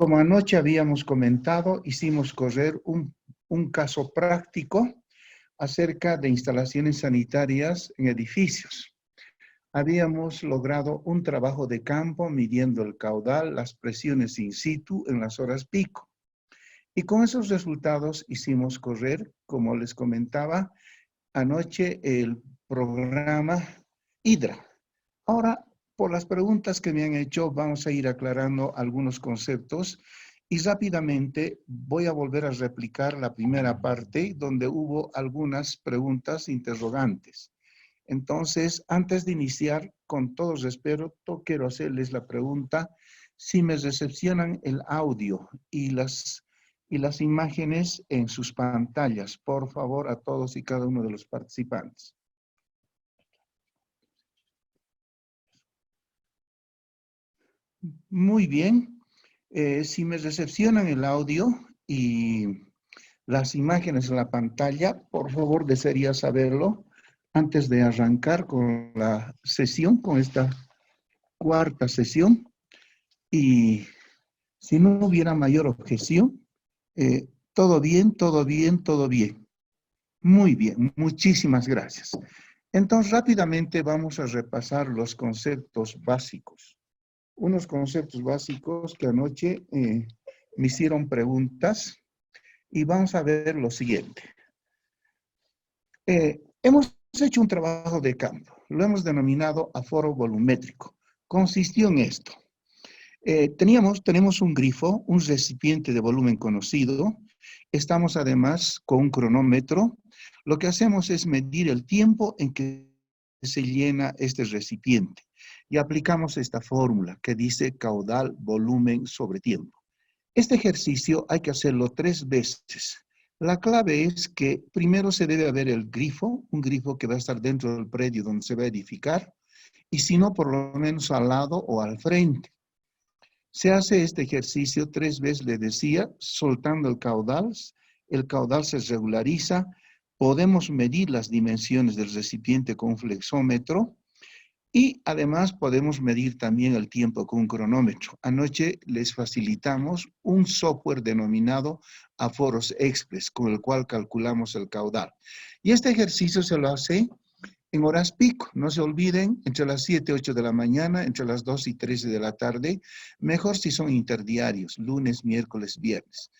como anoche habíamos comentado, hicimos correr un caso práctico acerca de instalaciones sanitarias en edificios. Habíamos logrado un trabajo de campo midiendo el caudal, las presiones in situ en las horas pico. Y con esos resultados hicimos correr, como les comentaba anoche, el programa Hidra. Ahora, por las preguntas que me han hecho, vamos a ir aclarando algunos conceptos y rápidamente voy a volver a replicar la primera parte donde hubo algunas preguntas interrogantes. Entonces, antes de iniciar, con todo respeto, quiero hacerles la pregunta si me recepcionan el audio y las imágenes en sus pantallas, por favor, a todos y cada uno de los participantes. Muy bien. Si me recepcionan el audio y las imágenes en la pantalla, por favor, desearía saberlo antes de arrancar con la sesión, con esta cuarta sesión. Y si no hubiera mayor objeción, todo bien, todo bien, todo bien. Muy bien, muchísimas gracias. Entonces, rápidamente vamos a repasar los conceptos básicos. Unos conceptos básicos que anoche me hicieron preguntas y vamos a ver lo siguiente. Hemos hecho un trabajo de campo, lo hemos denominado aforo volumétrico. Consistió en esto. Tenemos un grifo, un recipiente de volumen conocido. Estamos además con un cronómetro. Lo que hacemos es medir el tiempo en que se llena este recipiente. Y aplicamos esta fórmula que dice caudal, volumen sobre tiempo. Este ejercicio hay que hacerlo 3 veces. La clave es que primero se debe ver el grifo, un grifo que va a estar dentro del predio donde se va a edificar, y si no, por lo menos al lado o al frente. Se hace este ejercicio 3 veces, le decía, soltando el caudal se regulariza, podemos medir las dimensiones del recipiente con un flexómetro y además podemos medir también el tiempo con un cronómetro. Anoche les facilitamos un software denominado Aforos Express, con el cual calculamos el caudal. Y este ejercicio se lo hace en horas pico. No se olviden, entre las 7 y 8 de la mañana, entre las 2 y 13 de la tarde, mejor si son interdiarios, lunes, miércoles, viernes.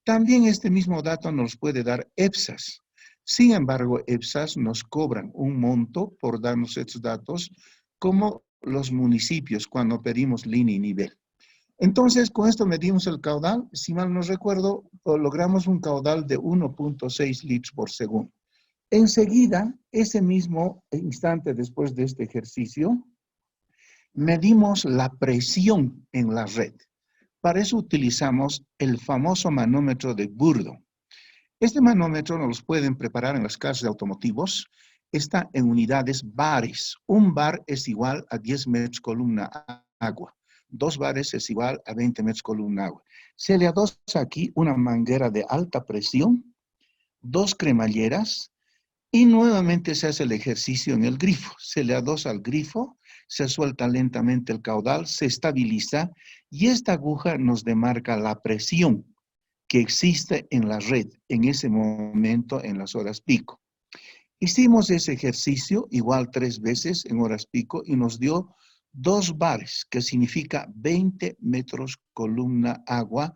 También este mismo dato nos puede dar EPSAS. Sin embargo, EPSAS nos cobran un monto por darnos estos datos, como los municipios cuando pedimos línea y nivel. Entonces, con esto medimos el caudal. Si mal no recuerdo, logramos un caudal de 1.6 litros por segundo. Enseguida, ese mismo instante después de este ejercicio, medimos la presión en la red. Para eso utilizamos el famoso manómetro de Burdo. Este manómetro nos lo pueden preparar en las casas de automotivos. Está en unidades bares. Un bar es igual a 10 metros columna agua. 2 bares es igual a 20 metros columna agua. Se le adosa aquí una manguera de alta presión, 2 cremalleras, y nuevamente se hace el ejercicio en el grifo. Se le adosa al grifo, se suelta lentamente el caudal, se estabiliza y esta aguja nos demarca la presión que existe en la red en ese momento en las horas pico. Hicimos ese ejercicio igual 3 veces en horas pico y nos dio 2 bares, que significa 20 metros columna agua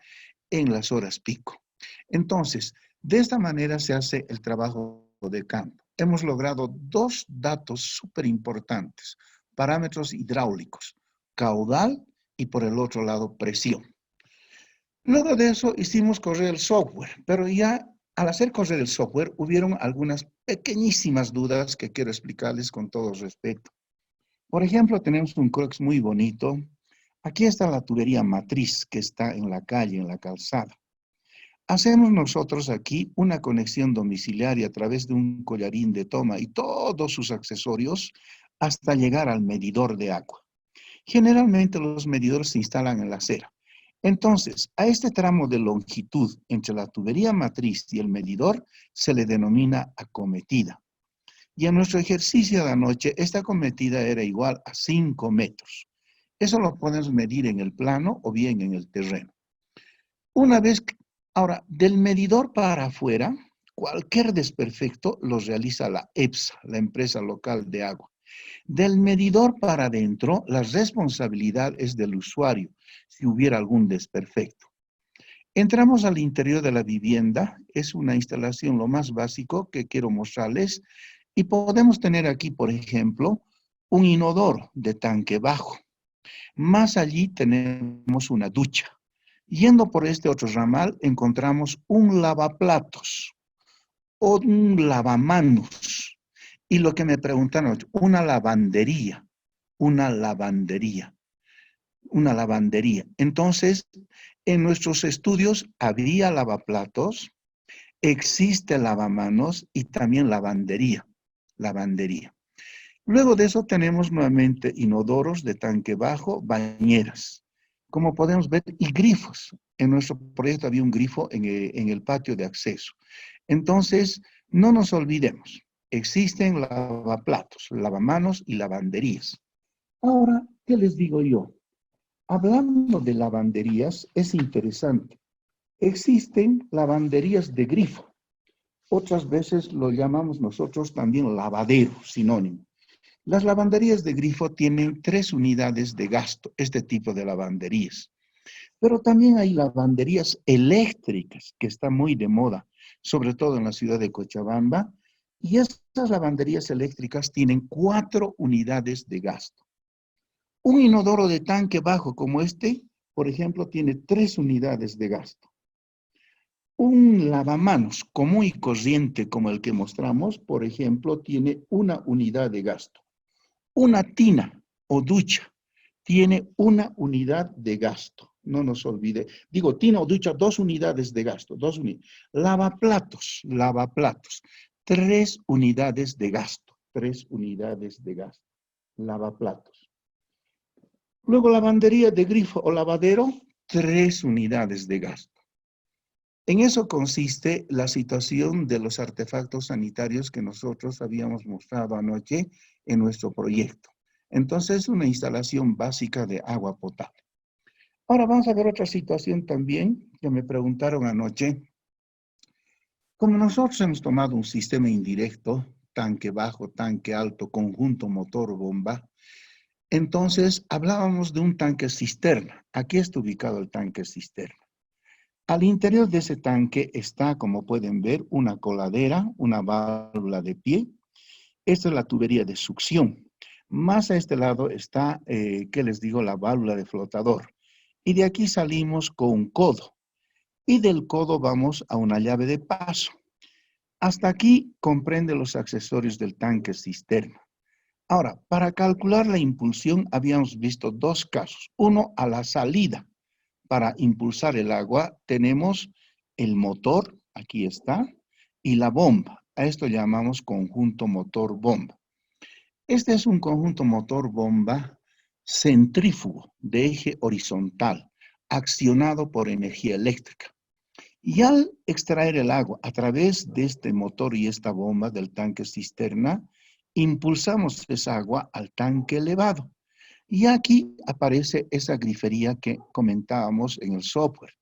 en las horas pico. Entonces, de esta manera se hace el trabajo de campo. Hemos logrado 2 datos súper importantes, parámetros hidráulicos, caudal y por el otro lado presión. Luego de eso hicimos correr el software, pero ya al hacer correr el software hubieron algunas pequeñísimas dudas que quiero explicarles con todo respeto. Por ejemplo, tenemos un crux muy bonito. Aquí está la tubería matriz que está en la calle, en la calzada. Hacemos nosotros aquí una conexión domiciliaria a través de un collarín de toma y todos sus accesorios hasta llegar al medidor de agua. Generalmente los medidores se instalan en la acera. Entonces, a este tramo de longitud entre la tubería matriz y el medidor se le denomina acometida. Y en nuestro ejercicio de anoche, esta acometida era igual a 5 metros. Eso lo podemos medir en el plano o bien en el terreno. Una vez, ahora, del medidor para afuera, cualquier desperfecto lo realiza la EPSA, la empresa local de agua. Del medidor para adentro, la responsabilidad es del usuario, si hubiera algún desperfecto. Entramos al interior de la vivienda, es una instalación lo más básico que quiero mostrarles, y podemos tener aquí, por ejemplo, un inodoro de tanque bajo. Más allí tenemos una ducha. Yendo por este otro ramal, encontramos un lavaplatos o un lavamanos. Y lo que me preguntaron, una lavandería, una lavandería, una lavandería. Entonces, en nuestros estudios había lavaplatos, existe lavamanos y también lavandería, lavandería. Luego de eso tenemos nuevamente inodoros de tanque bajo, bañeras. Como podemos ver, y grifos. En nuestro proyecto había un grifo en el patio de acceso. Entonces, no nos olvidemos, existen lavaplatos, lavamanos y lavanderías. Ahora, ¿qué les digo yo? Hablando de lavanderías, es interesante. Existen lavanderías de grifo. Otras veces lo llamamos nosotros también lavadero, sinónimo. Las lavanderías de grifo tienen 3 unidades de gasto, este tipo de lavanderías. Pero también hay lavanderías eléctricas, que están muy de moda, sobre todo en la ciudad de Cochabamba, y estas lavanderías eléctricas tienen 4 unidades de gasto. Un inodoro de tanque bajo como este, por ejemplo, tiene 3 unidades de gasto. Un lavamanos común y corriente como el que mostramos, por ejemplo, tiene 1 unidad de gasto. Una tina o ducha tiene 1 unidad de gasto. No nos olvide. Digo, tina o ducha, 2 unidades de gasto. 2 unidades. Lavaplatos. 3 unidades de gasto. 3 unidades de gasto. Lavaplatos. Luego, lavandería de grifo o lavadero, 3 unidades de gasto. En eso consiste la situación de los artefactos sanitarios que nosotros habíamos mostrado anoche en nuestro proyecto. Entonces, una instalación básica de agua potable. Ahora vamos a ver otra situación también que me preguntaron anoche. Como nosotros hemos tomado un sistema indirecto, tanque bajo, tanque alto, conjunto motor-bomba, entonces hablábamos de un tanque cisterna. Aquí está ubicado el tanque cisterna. Al interior de ese tanque está, como pueden ver, una coladera, una válvula de pie. Esta es la tubería de succión. Más a este lado está, ¿qué les digo? La válvula de flotador. Y de aquí salimos con un codo. Y del codo vamos a una llave de paso. Hasta aquí comprende los accesorios del tanque cisterna. Ahora, para calcular la impulsión habíamos visto 2 casos. Uno a la salida. Para impulsar el agua tenemos el motor, aquí está, y la bomba. A esto llamamos conjunto motor-bomba. Este es un conjunto motor-bomba centrífugo de eje horizontal, accionado por energía eléctrica. Y al extraer el agua a través de este motor y esta bomba del tanque cisterna, impulsamos esa agua al tanque elevado. Y aquí aparece esa grifería que comentábamos en el software.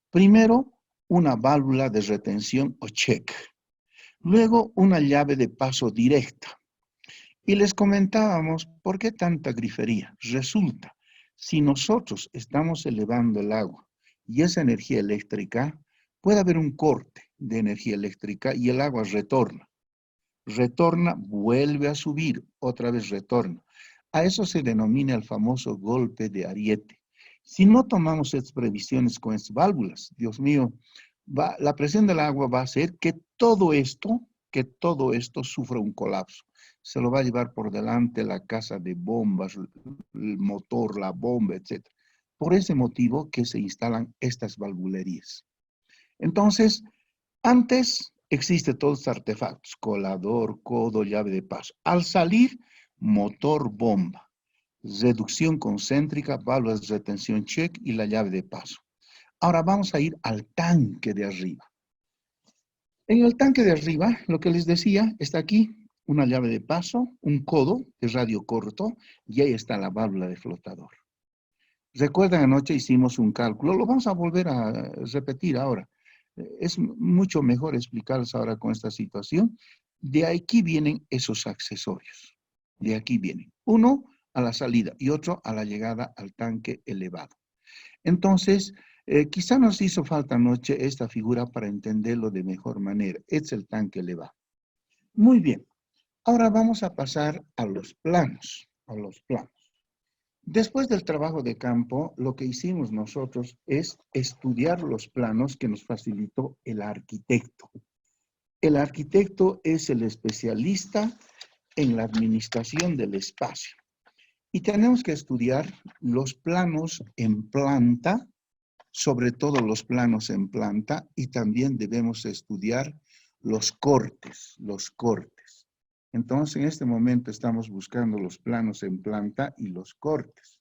Primero, una válvula de retención o check. Luego, una llave de paso directa. Y les comentábamos, ¿por qué tanta grifería? Resulta, si nosotros estamos elevando el agua y esa energía eléctrica, puede haber un corte de energía eléctrica y el agua retorna. Retorna, vuelve a subir, otra vez retorna. A eso se denomina el famoso golpe de ariete. Si no tomamos estas previsiones con estas válvulas, Dios mío, la presión del agua va a hacer que todo esto sufra un colapso. Se lo va a llevar por delante la casa de bombas, el motor, la bomba, etc. Por ese motivo que se instalan estas valvulerías. Entonces, antes existen todos estos artefactos, colador, codo, llave de paso. Al salir, motor bomba, reducción concéntrica, válvulas de retención check y la llave de paso. Ahora vamos a ir al tanque de arriba. En el tanque de arriba, lo que les decía, está aquí una llave de paso, un codo de radio corto y ahí está la válvula de flotador. Recuerdan, anoche hicimos un cálculo, lo vamos a volver a repetir ahora. Es mucho mejor explicarles ahora con esta situación. De aquí vienen esos accesorios. De aquí vienen. Uno a la salida y otro a la llegada al tanque elevado. Entonces, quizá nos hizo falta anoche esta figura para entenderlo de mejor manera. Es el tanque elevado. Muy bien. Ahora vamos a pasar a los planos. A los planos. Después del trabajo de campo, lo que hicimos nosotros es estudiar los planos que nos facilitó el arquitecto. El arquitecto es el especialista en la administración del espacio. Y tenemos que estudiar los planos en planta, sobre todo los planos en planta, y también debemos estudiar los cortes, los cortes. Entonces, en este momento estamos buscando los planos en planta y los cortes.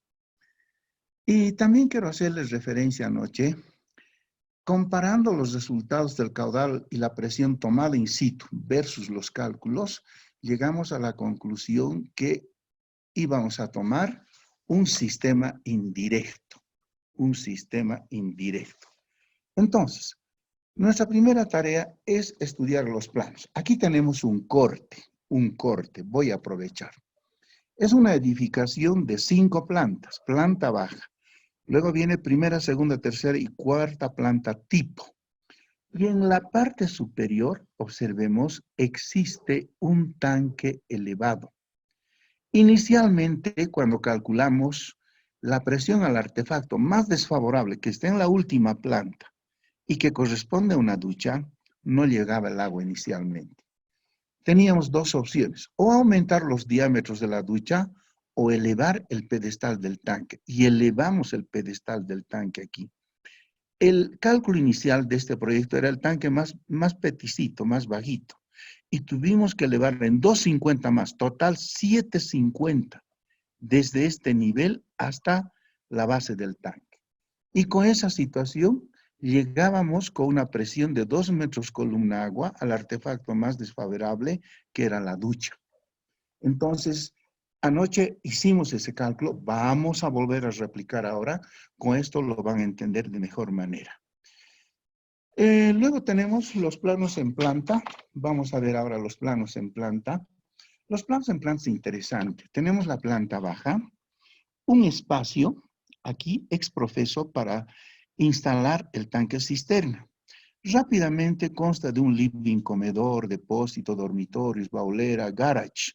Y también quiero hacerles referencia anoche, comparando los resultados del caudal y la presión tomada in situ versus los cálculos, llegamos a la conclusión que íbamos a tomar un sistema indirecto, un sistema indirecto. Entonces, nuestra primera tarea es estudiar los planos. Aquí tenemos un corte, voy a aprovechar. Es una edificación de 5 plantas, planta baja. Luego viene primera, segunda, tercera y cuarta planta tipo. Y en la parte superior, observemos, existe un tanque elevado. Inicialmente, cuando calculamos la presión al artefacto más desfavorable que está en la última planta y que corresponde a una ducha, no llegaba el agua inicialmente. Teníamos dos opciones, o aumentar los diámetros de la ducha o elevar el pedestal del tanque. Y elevamos el pedestal del tanque aquí. El cálculo inicial de este proyecto era el tanque más peticito, más bajito. Y tuvimos que elevarlo en 250 más, total 750, desde este nivel hasta la base del tanque. Y con esa situación llegábamos con una presión de 2 metros columna agua al artefacto más desfavorable, que era la ducha. Entonces, anoche hicimos ese cálculo, vamos a volver a replicar ahora, con esto lo van a entender de mejor manera. Luego tenemos los planos en planta, vamos a ver ahora los planos en planta. Los planos en planta es interesante, tenemos la planta baja, un espacio aquí exprofeso para instalar el tanque cisterna. Rápidamente consta de un living, comedor, depósito, dormitorios, baulera, garage.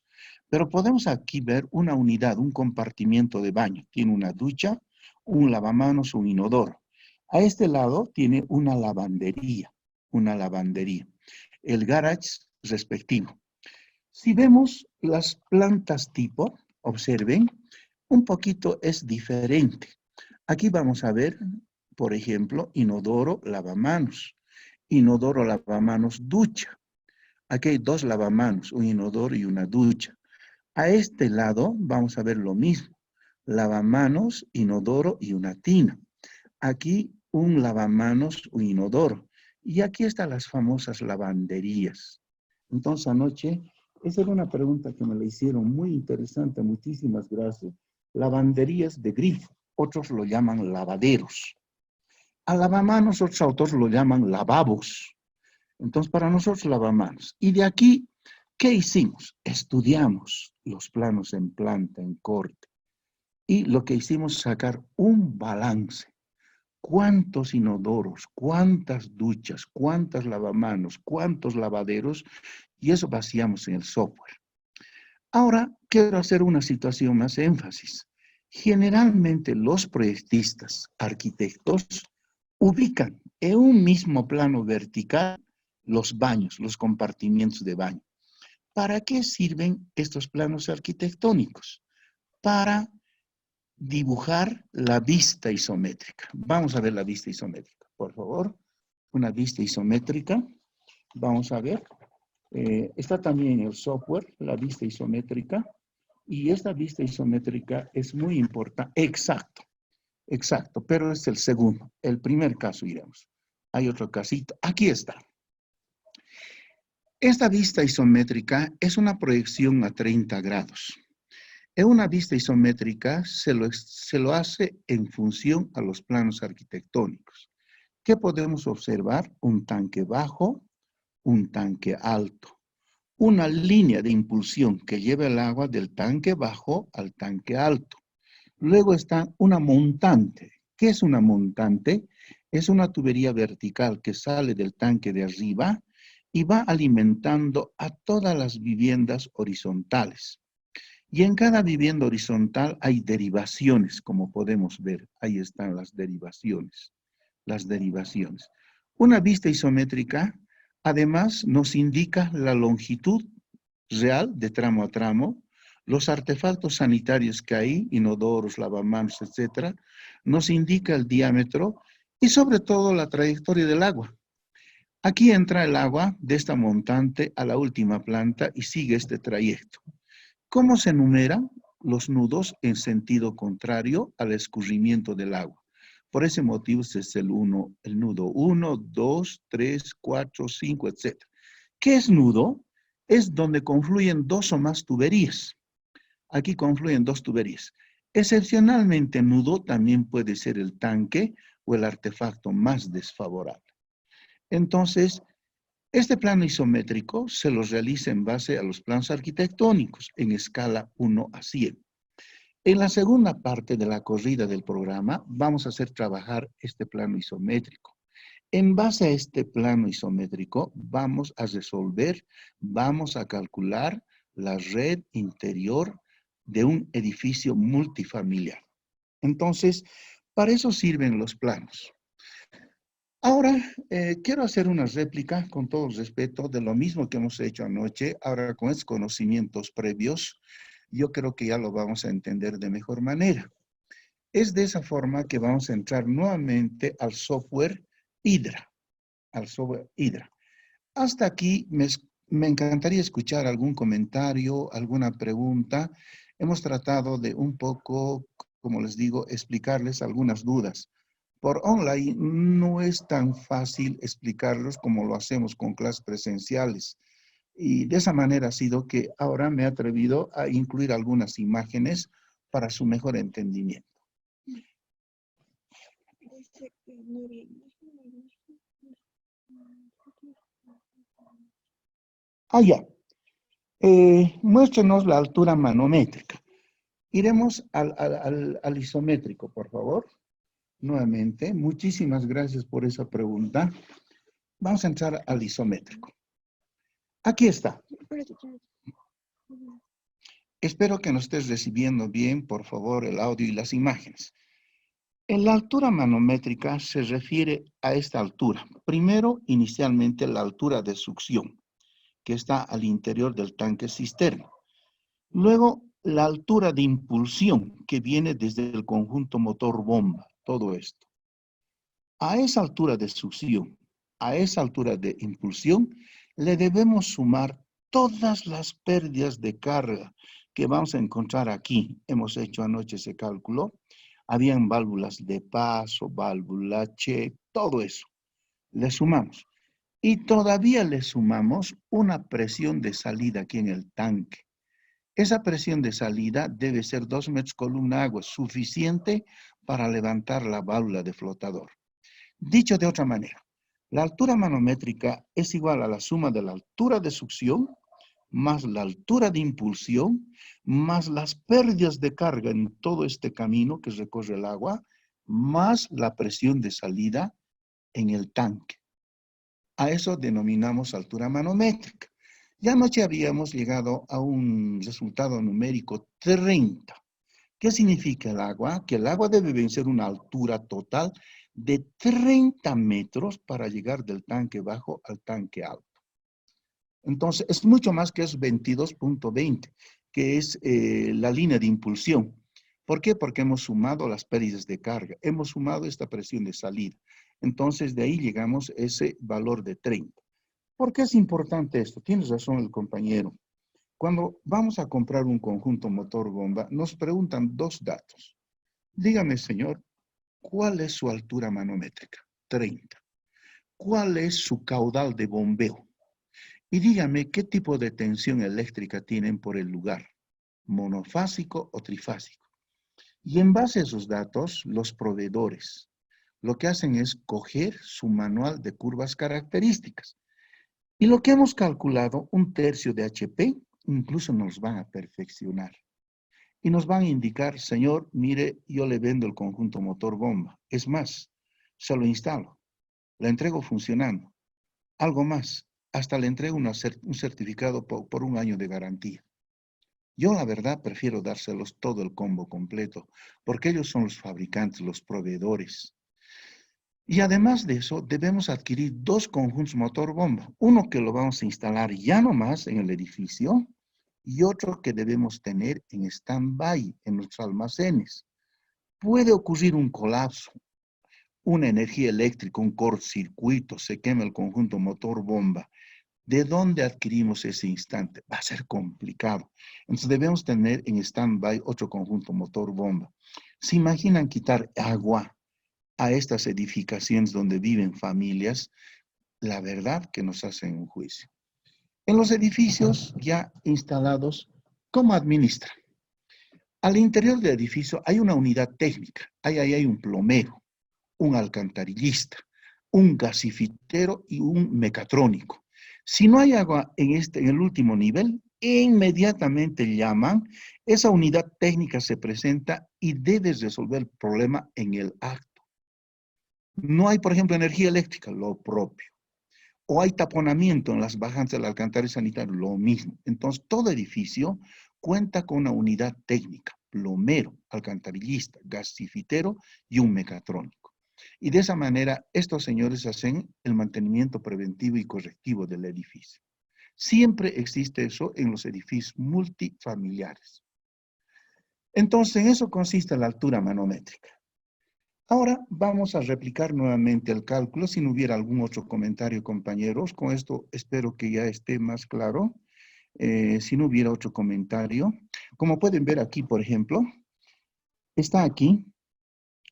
Pero podemos aquí ver una unidad, un compartimiento de baño. Tiene una ducha, un lavamanos, un inodoro. A este lado tiene una lavandería, el garage respectivo. Si vemos las plantas tipo, observen, un poquito es diferente. Aquí vamos a ver, por ejemplo, inodoro, lavamanos. Inodoro, lavamanos, ducha. Aquí hay 2 lavamanos, un inodoro y una ducha. A este lado vamos a ver lo mismo. Lavamanos, inodoro y una tina. Aquí un lavamanos, un inodoro. Y aquí están las famosas lavanderías. Entonces anoche, esa era una pregunta que me la hicieron muy interesante, muchísimas gracias. Lavanderías de grifo, otros lo llaman lavaderos. A lavamanos, otros autores lo llaman lavabos. Entonces, para nosotros lavamanos. Y de aquí, ¿qué hicimos? Estudiamos los planos en planta, en corte. Y lo que hicimos es sacar un balance. ¿Cuántos inodoros, cuántas duchas, cuántas lavamanos, cuántos lavaderos? Y eso vaciamos en el software. Ahora, quiero hacer una situación más énfasis. Generalmente los proyectistas, arquitectos, ubican en un mismo plano vertical los baños, los compartimientos de baño. ¿Para qué sirven estos planos arquitectónicos? Para dibujar la vista isométrica. Vamos a ver la vista isométrica, por favor. Una vista isométrica. Vamos a ver. Está también en el software, la vista isométrica. Y esta vista isométrica es muy importante. Exacto, pero es el segundo. El primer caso iremos. Hay otro casito. Aquí está. Esta vista isométrica es una proyección a 30 grados. En una vista isométrica se lo hace en función a los planos arquitectónicos. ¿Qué podemos observar? Un tanque bajo, un tanque alto. Una línea de impulsión que lleva el agua del tanque bajo al tanque alto. Luego está una montante. ¿Qué es una montante? Es una tubería vertical que sale del tanque de arriba y va alimentando a todas las viviendas horizontales. Y en cada vivienda horizontal hay derivaciones, como podemos ver. Ahí están las derivaciones. Las derivaciones. Una vista isométrica, además, nos indica la longitud real de tramo a tramo, los artefactos sanitarios que hay, inodoros, lavamanos, etcétera, nos indica el diámetro y sobre todo la trayectoria del agua. Aquí entra el agua de esta montante a la última planta y sigue este trayecto. ¿Cómo se enumeran los nudos en sentido contrario al escurrimiento del agua? Por ese motivo este es el nudo 1, 2, 3, 4, 5, etc. ¿Qué es nudo? Es donde confluyen dos o más tuberías. Aquí confluyen dos tuberías. Excepcionalmente nudo también puede ser el tanque o el artefacto más desfavorable. Entonces, este plano isométrico se lo realiza en base a los planos arquitectónicos en escala 1 a 100. En la segunda parte de la corrida del programa vamos a hacer trabajar este plano isométrico. En base a este plano isométrico vamos a resolver, vamos a calcular la red interior de un edificio multifamiliar. Entonces, para eso sirven los planos. Ahora, quiero hacer una réplica con todo respeto de lo mismo que hemos hecho anoche. Ahora, con estos conocimientos previos, yo creo que ya lo vamos a entender de mejor manera. Es de esa forma que vamos a entrar nuevamente al software Hydra. Al software Hydra. Hasta aquí me encantaría escuchar algún comentario, alguna pregunta. Hemos tratado de un poco, como les digo, explicarles algunas dudas. Por online no es tan fácil explicarlos como lo hacemos con clases presenciales. Y de esa manera ha sido que ahora me he atrevido a incluir algunas imágenes para su mejor entendimiento. Ah, ya. Muéstrenos la altura manométrica. Iremos al isométrico, por favor. Nuevamente, muchísimas gracias por esa pregunta. Vamos a entrar al isométrico. Aquí está. Espero que nos estés recibiendo bien, por favor, el audio y las imágenes. En la altura manométrica se refiere a esta altura. Primero, inicialmente, la altura de succión, que está al interior del tanque cisterna. Luego, la altura de impulsión, que viene desde el conjunto motor-bomba, todo esto. A esa altura de succión, a esa altura de impulsión, le debemos sumar todas las pérdidas de carga que vamos a encontrar aquí. Hemos hecho anoche ese cálculo. Habían válvulas de paso, válvula check, todo eso. Le sumamos. Y todavía le sumamos una presión de salida aquí en el tanque. Esa presión de salida debe ser 2 metros columna agua, suficiente para levantar la válvula de flotador. Dicho de otra manera, la altura manométrica es igual a la suma de la altura de succión más la altura de impulsión, más las pérdidas de carga en todo este camino que recorre el agua, más la presión de salida en el tanque. A eso denominamos altura manométrica. Ya anoche habíamos llegado a un resultado numérico 30. ¿Qué significa el agua? Que el agua debe vencer una altura total de 30 metros para llegar del tanque bajo al tanque alto. Entonces, es mucho más que es 22.20, que es la línea de impulsión. ¿Por qué? Porque hemos sumado las pérdidas de carga, hemos sumado esta presión de salida. Entonces, de ahí llegamos a ese valor de 30. ¿Por qué es importante esto? Tienes razón el compañero. Cuando vamos a comprar un conjunto motor-bomba, nos preguntan dos datos. Dígame, señor, ¿cuál es su altura manométrica? 30. ¿Cuál es su caudal de bombeo? Y dígame, ¿qué tipo de tensión eléctrica tienen por el lugar? monofásico o trifásico. Y en base a esos datos, los proveedores lo que hacen es coger su manual de curvas características. Y lo que hemos calculado, 1/3 de HP, incluso nos van a perfeccionar. Y nos van a indicar, señor, mire, yo le vendo el conjunto motor bomba. Es más, se lo instalo, le entrego funcionando. Algo más, hasta le entrego un certificado por 1 año de garantía. Yo, la verdad, prefiero dárselos todo el combo completo, porque ellos son los fabricantes, los proveedores. Y además de eso, debemos adquirir 2 conjuntos motor bomba. Uno que lo vamos a instalar ya nomás en el edificio y otro que debemos tener en stand-by en nuestros almacenes. Puede ocurrir un colapso, una energía eléctrica, un cortocircuito, se quema el conjunto motor bomba. ¿De dónde adquirimos ese instante? Va a ser complicado. Entonces debemos tener en stand-by otro conjunto motor bomba. ¿Se imaginan quitar agua a estas edificaciones donde viven familias? La verdad que nos hacen un juicio. En los edificios ya instalados, ¿cómo administran? Al interior del edificio hay una unidad técnica. Ahí hay un plomero, un alcantarillista, un gasifitero y un mecatrónico. Si no hay agua en el último nivel, inmediatamente llaman, esa unidad técnica se presenta y debes resolver el problema en el acto. No hay, por ejemplo, energía eléctrica, lo propio. O hay taponamiento en las bajantes del alcantarillado sanitario, lo mismo. Entonces, todo edificio cuenta con una unidad técnica, plomero, alcantarillista, gasifitero y un mecatrónico. Y de esa manera, estos señores hacen el mantenimiento preventivo y correctivo del edificio. Siempre existe eso en los edificios multifamiliares. Entonces, en eso consiste la altura manométrica. Ahora vamos a replicar nuevamente el cálculo, si no hubiera algún otro comentario, compañeros. Con esto espero que ya esté más claro. Si no hubiera otro comentario. Como pueden ver aquí, por ejemplo, está aquí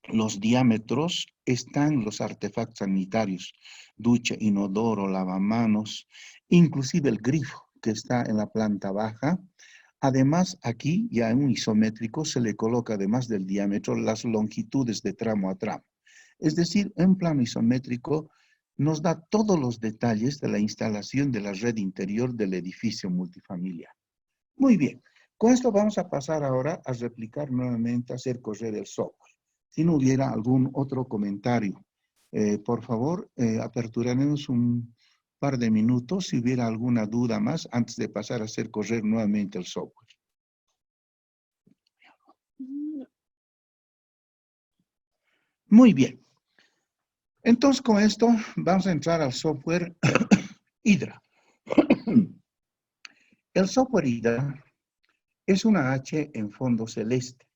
los diámetros, están los artefactos sanitarios, ducha, inodoro, lavamanos, inclusive el grifo que está en la planta baja. Además, aquí ya en un isométrico se le coloca, además del diámetro, las longitudes de tramo a tramo. Es decir, en plano isométrico nos da todos los detalles de la instalación de la red interior del edificio multifamiliar. Muy bien, con esto vamos a pasar ahora a replicar nuevamente, a hacer correr el software. Si no hubiera algún otro comentario, por favor, aperturaremos un par de minutos si hubiera alguna duda más antes de pasar a hacer correr nuevamente el software. Muy bien. Entonces, con esto vamos a entrar al software Hydra. El software Hydra es una H en fondo celeste,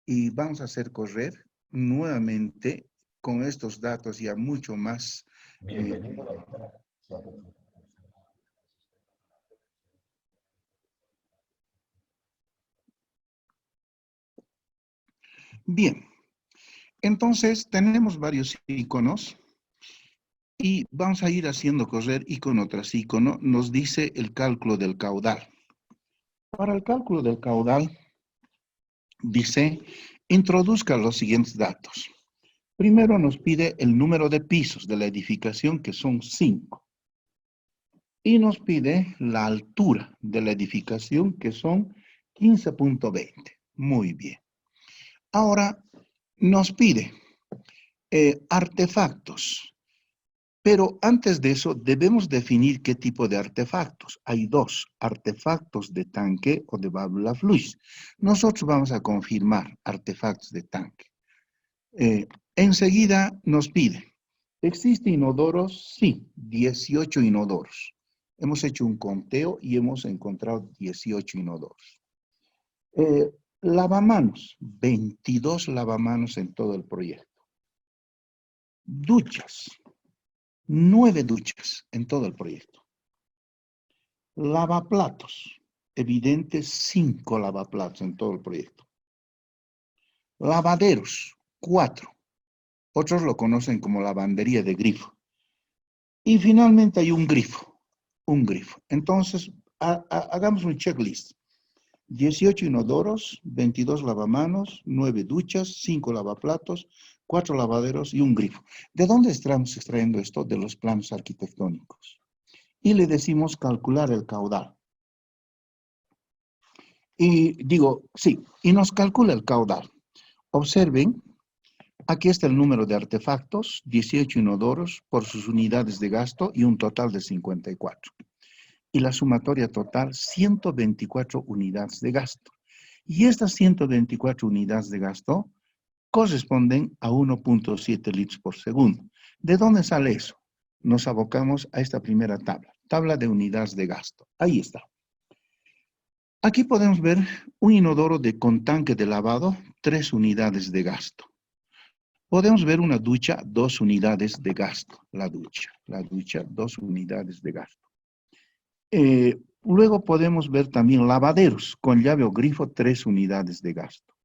Y vamos a hacer correr nuevamente con estos datos ya mucho más. Bien, entonces tenemos varios iconos y vamos a ir haciendo correr icono tras icono. Nos dice el cálculo del caudal. Para el cálculo del caudal, dice, introduzca los siguientes datos. Primero nos pide el número de pisos de la edificación, que son 5. Y nos pide la altura de la edificación, que son 15.20. Muy bien. Ahora nos pide artefactos. Pero antes de eso, debemos definir qué tipo de artefactos. Hay 2, artefactos de tanque o de válvula fluis. Nosotros vamos a confirmar artefactos de tanque. Enseguida nos pide, ¿existen inodoros? Sí, 18 inodoros. Hemos hecho un conteo y hemos encontrado 18 inodoros. Lavamanos, 22 lavamanos en todo el proyecto. Duchas, 9 duchas en todo el proyecto. Lavaplatos, evidente 5 lavaplatos en todo el proyecto. Lavaderos, 4. Otros lo conocen como lavandería de grifo. Y finalmente hay un grifo. Entonces, hagamos un checklist. 18 inodoros, 22 lavamanos, 9 duchas, 5 lavaplatos, 4 lavaderos y un grifo. ¿De dónde estamos extrayendo esto? De los planos arquitectónicos. Y le decimos calcular el caudal. Y digo, sí, y nos calcula el caudal. Observen, aquí está el número de artefactos, 18 inodoros por sus unidades de gasto y un total de 54. Y la sumatoria total, 124 unidades de gasto. Y estas 124 unidades de gasto corresponden a 1.7 litros por segundo. ¿De dónde sale eso? Nos abocamos a esta primera tabla, tabla de unidades de gasto. Ahí está. Aquí podemos ver un inodoro con tanque de lavado, 3 unidades de gasto. Podemos ver una ducha, 2 unidades de gasto. La ducha, 2 unidades de gasto. Luego podemos ver también lavaderos con llave o grifo, 3 unidades de gasto.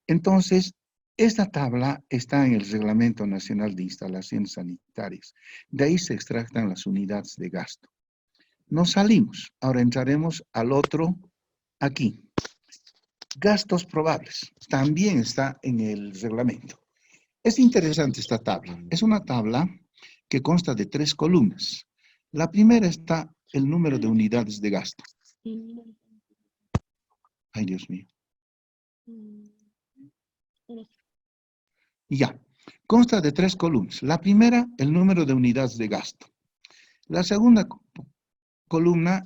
Entonces, esta tabla está en el Reglamento Nacional de Instalaciones Sanitarias. De ahí se extractan las unidades de gasto. Nos salimos. Ahora entraremos al otro aquí. Gastos probables. También está en el reglamento. Es interesante esta tabla. Es una tabla que consta de 3 columnas. La primera está el número de unidades de gasto. Ay, Dios mío. Ya. Consta de 3 columnas. La primera, el número de unidades de gasto. La segunda columna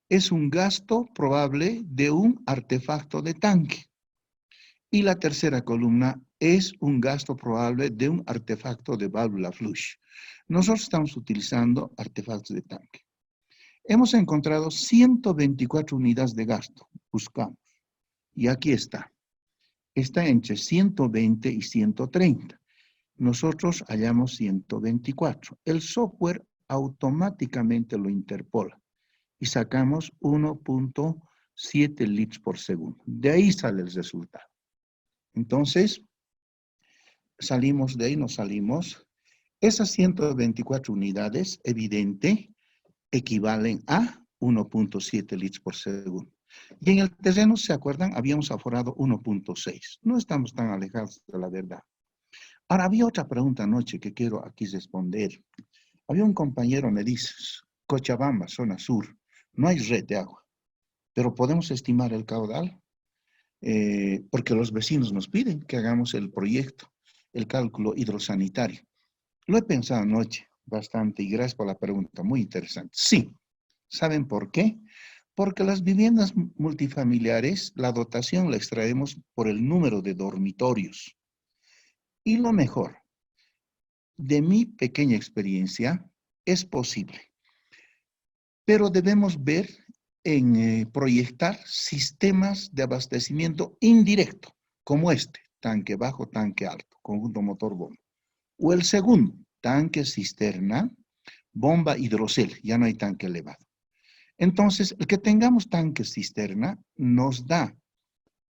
es un gasto probable de un artefacto de tanque. Y la tercera columna es un gasto probable de un artefacto de válvula flush. Nosotros estamos utilizando artefactos de tanque. Hemos encontrado 124 unidades de gasto. Buscamos. Y aquí está. Está entre 120 y 130. Nosotros hallamos 124. El software automáticamente lo interpola. Y sacamos 1.7 litros por segundo. De ahí sale el resultado. Entonces, salimos de ahí, nos salimos. Esas 124 unidades, evidente, equivalen a 1.7 litros por segundo. Y en el terreno, ¿se acuerdan? Habíamos aforado 1.6. No estamos tan alejados de la verdad. Ahora, había otra pregunta anoche que quiero aquí responder. Había un compañero, me dice, Cochabamba, zona sur, no hay red de agua, pero podemos estimar el caudal. Porque los vecinos nos piden que hagamos el proyecto, el cálculo hidrosanitario. Lo he pensado anoche bastante y gracias por la pregunta, muy interesante. Sí, ¿saben por qué? Porque las viviendas multifamiliares, la dotación la extraemos por el número de dormitorios. Y lo mejor, de mi pequeña experiencia, es posible. Pero debemos ver en proyectar sistemas de abastecimiento indirecto, como este, tanque bajo, tanque alto, conjunto motor-bomba. O el segundo, tanque cisterna, bomba hidrocel, ya no hay tanque elevado. Entonces, el que tengamos tanque cisterna nos da,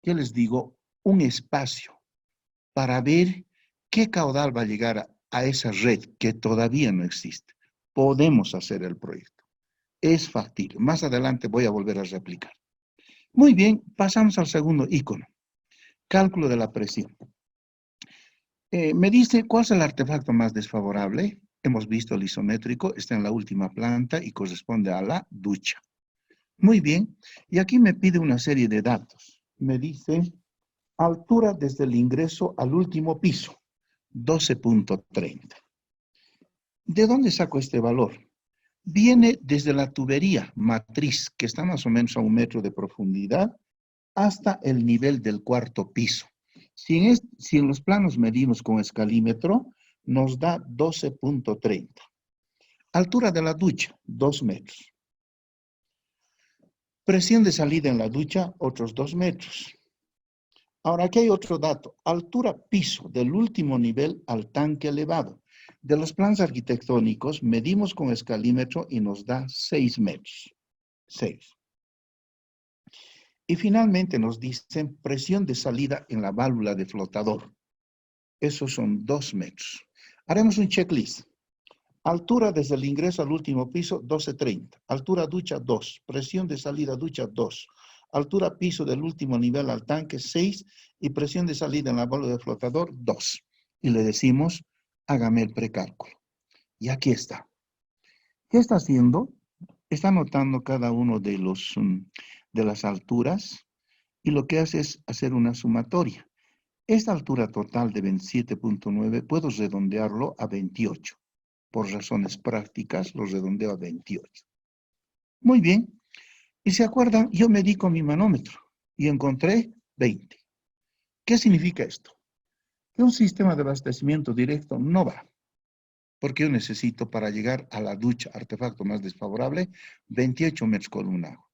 ¿qué les digo? Un espacio para ver qué caudal va a llegar a esa red que todavía no existe. Podemos hacer el proyecto. Es factible. Más adelante voy a volver a replicar. Muy bien, pasamos al segundo icono. Cálculo de la presión. Me dice, ¿cuál es el artefacto más desfavorable? Hemos visto el isométrico, está en la última planta y corresponde a la ducha. Muy bien, y aquí me pide una serie de datos. Me dice, altura desde el ingreso al último piso, 12.30. ¿De dónde saco este valor? Viene desde la tubería matriz, que está más o menos a 1 metro de profundidad, hasta el nivel del 4.º piso. Si en los planos medimos con escalímetro, nos da 12.30. Altura de la ducha, 2 metros. Presión de salida en la ducha, otros 2 metros. Ahora, aquí hay otro dato. Altura piso del último nivel al tanque elevado. De los planos arquitectónicos, medimos con escalímetro y nos da 6 metros. 6. Y finalmente nos dicen presión de salida en la válvula de flotador. Esos son 2 metros. Haremos un checklist. Altura desde el ingreso al último piso, 12:30. Altura ducha, 2. Presión de salida ducha, 2. Altura piso del último nivel al tanque, 6. Y presión de salida en la válvula de flotador, 2. Y le decimos, hágame el precálculo. Y aquí está. ¿Qué está haciendo? Está anotando cada uno de las alturas y lo que hace es hacer una sumatoria. Esta altura total de 27.9 puedo redondearlo a 28. Por razones prácticas, lo redondeo a 28. Muy bien. Y se acuerdan, yo medí con mi manómetro y encontré 20. ¿Qué significa esto? Que un sistema de abastecimiento directo no va. Porque yo necesito para llegar a la ducha, artefacto más desfavorable, 28 metros columna agua.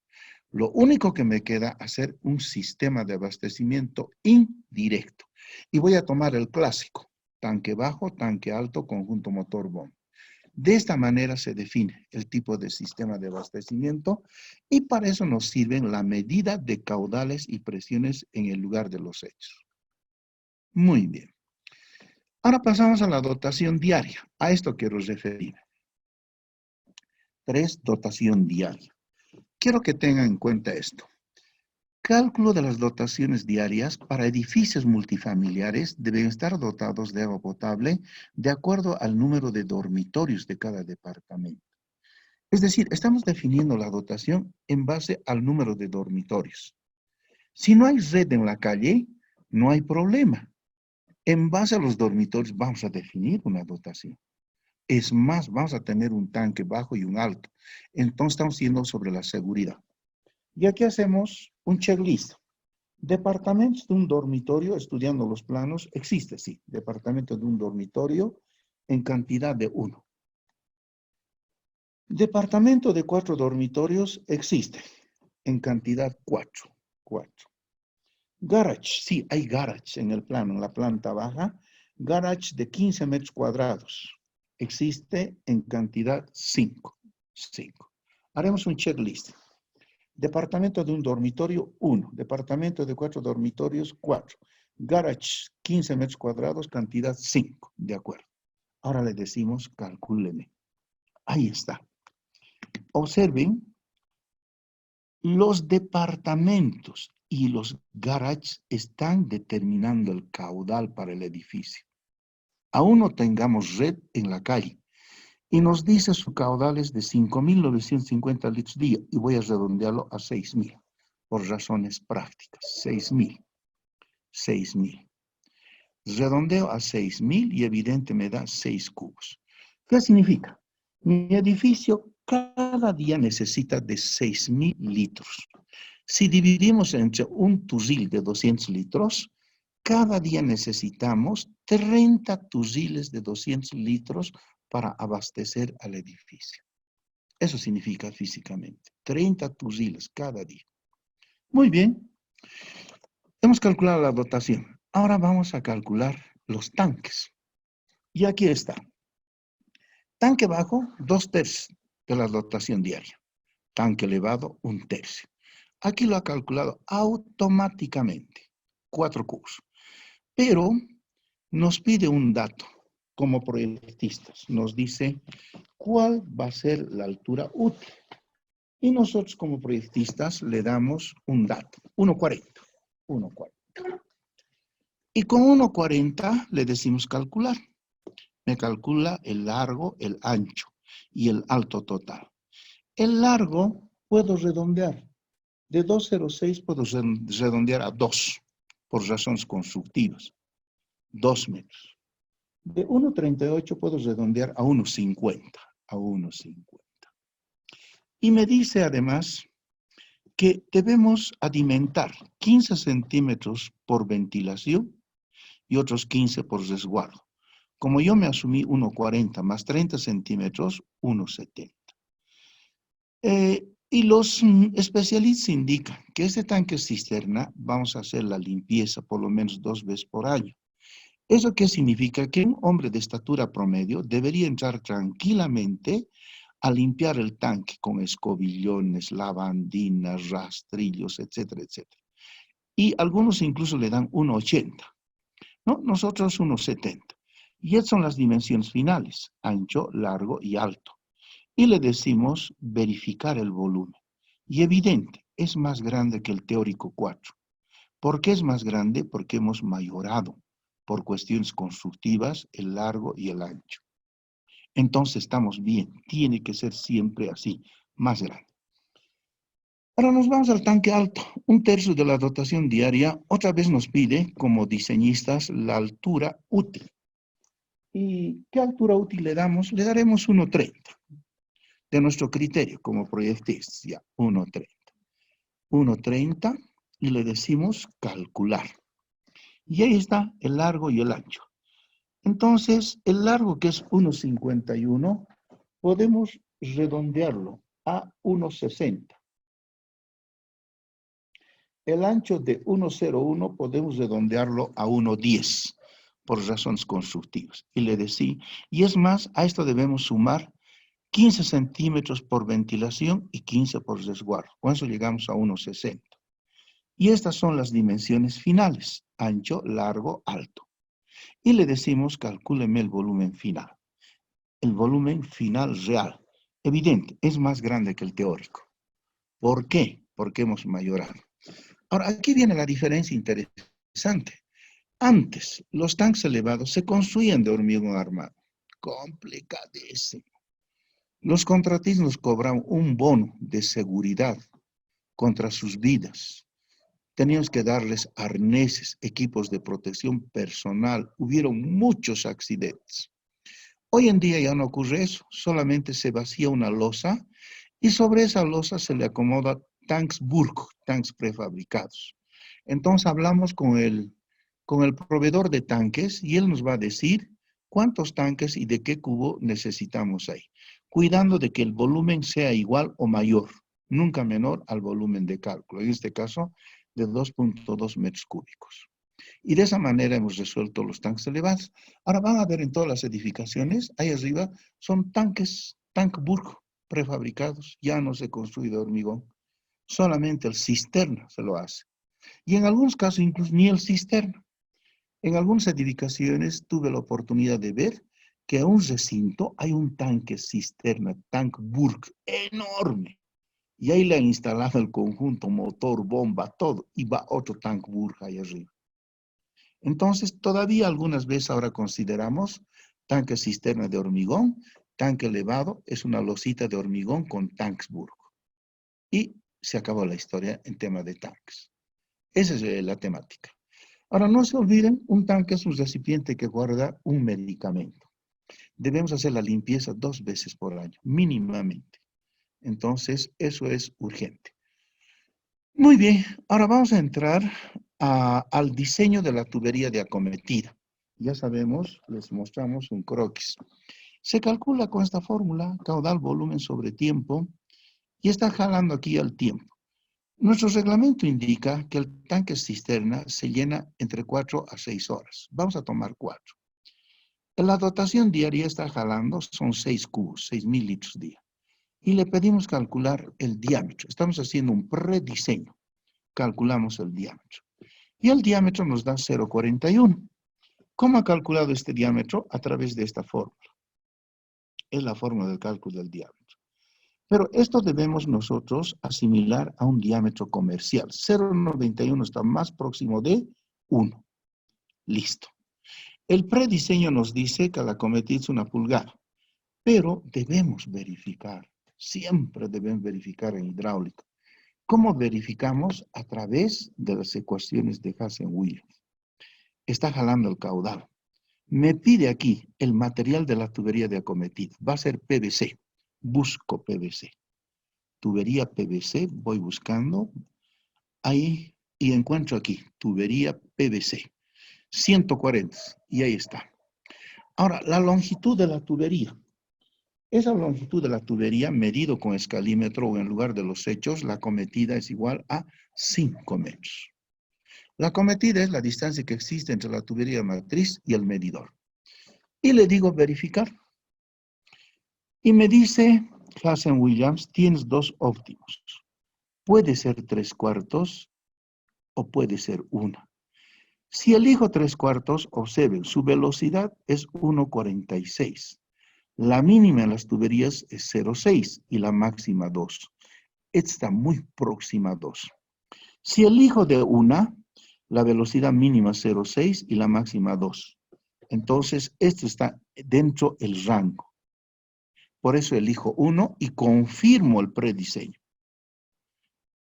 Lo único que me queda es hacer un sistema de abastecimiento indirecto. Y voy a tomar el clásico, tanque bajo, tanque alto, conjunto motor-bomba. De esta manera se define el tipo de sistema de abastecimiento y para eso nos sirven la medida de caudales y presiones en el lugar de los hechos. Muy bien. Ahora pasamos a la dotación diaria. A esto quiero referirme. 3, dotación diaria. Quiero que tengan en cuenta esto. Cálculo de las dotaciones diarias para edificios multifamiliares deben estar dotados de agua potable de acuerdo al número de dormitorios de cada departamento. Es decir, estamos definiendo la dotación en base al número de dormitorios. Si no hay red en la calle, no hay problema. En base a los dormitorios vamos a definir una dotación. Es más, vamos a tener un tanque bajo y un alto. Entonces estamos yendo sobre la seguridad. Y aquí hacemos un checklist. Departamentos de un dormitorio, estudiando los planos, existe, sí. Departamento de un dormitorio en cantidad de 1. Departamento de 4 dormitorios existe en cantidad 4. Garage, sí, hay garage en el plano, en la planta baja. Garage de 15 metros cuadrados. Existe en cantidad 5. Haremos un checklist. Departamento de un dormitorio, 1. Departamento de 4 dormitorios, 4. Garage, 15 metros cuadrados, cantidad 5. De acuerdo. Ahora le decimos, calcúleme. Ahí está. Observen, los departamentos y los garages están determinando el caudal para el edificio. Aún no tengamos red en la calle. Y nos dice su caudal es de 5.950 litros día. Y voy a redondearlo a 6.000. Por razones prácticas. 6.000. Redondeo a 6.000 y evidente me da 6 cubos. ¿Qué significa? Mi edificio cada día necesita de 6.000 litros. Si dividimos entre un turril de 200 litros, cada día necesitamos 30 turriles de 200 litros para abastecer al edificio. Eso significa físicamente, 30 turriles cada día. Muy bien, hemos calculado la dotación. Ahora vamos a calcular los tanques. Y aquí está. Tanque bajo, 2/3 de la dotación diaria. Tanque elevado, 1/3. Aquí lo ha calculado automáticamente, 4 cubos. Pero nos pide un dato como proyectistas. Nos dice cuál va a ser la altura útil. Y nosotros como proyectistas le damos un dato, 1,40. Y con 1,40 le decimos calcular. Me calcula el largo, el ancho y el alto total. El largo puedo redondear. De 2,06 puedo redondear a 2 por razones constructivas. 2 metros. De 1,38 puedo redondear a 1,50. Y me dice además que debemos alimentar 15 centímetros por ventilación y otros 15 por resguardo. Como yo me asumí 1,40 más 30 centímetros, 1,70. Y los especialistas indican que este tanque cisterna vamos a hacer la limpieza por lo menos 2 veces por año. ¿Eso qué significa? Que un hombre de estatura promedio debería entrar tranquilamente a limpiar el tanque con escobillones, lavandinas, rastrillos, etcétera, etcétera. Y algunos incluso le dan 1,80, ¿no? Nosotros 1,70. Y estas son las dimensiones finales, ancho, largo y alto. Y le decimos verificar el volumen. Y evidente, es más grande que el teórico 4. ¿Por qué es más grande? Porque hemos mayorado por cuestiones constructivas el largo y el ancho. Entonces estamos bien, tiene que ser siempre así, más grande. Ahora nos vamos al tanque alto. 1/3 de la dotación diaria otra vez nos pide, como diseñistas, la altura útil. ¿Y qué altura útil le damos? Le daremos 1,30. De nuestro criterio, como proyectistas, ya, 1,30. 1,30 y le decimos calcular. Y ahí está el largo y el ancho. Entonces, el largo, que es 1,51, podemos redondearlo a 1,60. El ancho de 1,01 podemos redondearlo a 1,10 por razones constructivas. Y le decía, y es más, a esto debemos sumar 15 centímetros por ventilación y 15 por resguardo. Con eso llegamos a 1,60. Y estas son las dimensiones finales, ancho, largo, alto. Y le decimos, calcúleme el volumen final. El volumen final real. Evidente, es más grande que el teórico. ¿Por qué? Porque hemos mayorado. Ahora, aquí viene la diferencia interesante. Antes, los tanques elevados se construían de hormigón armado. Complicadísimo. Los contratistas nos cobraban un bono de seguridad contra sus vidas. Teníamos que darles arneses, equipos de protección personal. Hubieron muchos accidentes. Hoy en día ya no ocurre eso. Solamente se vacía una losa y sobre esa losa se le acomoda tanques Burke, tanques prefabricados. Entonces hablamos con el proveedor de tanques y él nos va a decir cuántos tanques y de qué cubo necesitamos ahí, cuidando de que el volumen sea igual o mayor, nunca menor al volumen de cálculo, en este caso de 2,2 metros cúbicos. Y de esa manera hemos resuelto los tanques elevados. Ahora van a ver en todas las edificaciones, ahí arriba, son tanques, tank Burke prefabricados, ya no se construye de hormigón, solamente el cisterna se lo hace. Y en algunos casos incluso ni el cisterna. En algunas edificaciones tuve la oportunidad de ver que en un recinto hay un tanque cisterna, tank Burke, enorme. Y ahí le han instalado el conjunto, motor, bomba, todo, y va otro tank Burke ahí arriba. Entonces, todavía algunas veces ahora consideramos tanque cisterna de hormigón, tanque elevado, es una losita de hormigón con tanques Burke. Y se acabó la historia en tema de tanques. Esa es la temática. Ahora, no se olviden, un tanque es un recipiente que guarda un medicamento. Debemos hacer la limpieza 2 veces por año, mínimamente. Entonces, eso es urgente. Muy bien, ahora vamos a entrar al diseño de la tubería de acometida. Ya sabemos, les mostramos un croquis. Se calcula con esta fórmula, caudal, volumen sobre tiempo, y está jalando aquí el tiempo. Nuestro reglamento indica que el tanque cisterna se llena entre 4 a 6 horas. Vamos a tomar 4. La dotación diaria está jalando, son 6 cubos, 6,000 litros día. Y le pedimos calcular el diámetro. Estamos haciendo un prediseño. Calculamos el diámetro. Y el diámetro nos da 0,41. ¿Cómo ha calculado este diámetro? A través de esta fórmula. Es la fórmula del cálculo del diámetro. Pero esto debemos nosotros asimilar a un diámetro comercial. 0,91 está más próximo de 1. Listo. El prediseño nos dice que la acometida es 1 pulgada, pero debemos verificar, siempre debemos verificar en hidráulica. ¿Cómo verificamos? A través de las ecuaciones de Hazen-Williams. Está jalando el caudal. Me pide aquí el material de la tubería de acometida. Va a ser PVC. Busco PVC. Tubería PVC, voy buscando ahí y encuentro aquí, tubería PVC. 140, y ahí está. Ahora, la longitud de la tubería. Esa longitud de la tubería, medido con escalímetro o en lugar de los hechos, la acometida es igual a 5 metros. La acometida es la distancia que existe entre la tubería matriz y el medidor. Y le digo verificar. Y me dice Hazen-Williams, tienes 2 óptimos. Puede ser 3/4 o puede ser 1. Si elijo 3/4, observen, su velocidad es 1,46. La mínima en las tuberías es 0,6 y la máxima 2. Está muy próxima a 2. Si elijo de una, la velocidad mínima es 0,6 y la máxima 2. Entonces, esto está dentro del rango. Por eso elijo 1 y confirmo el prediseño.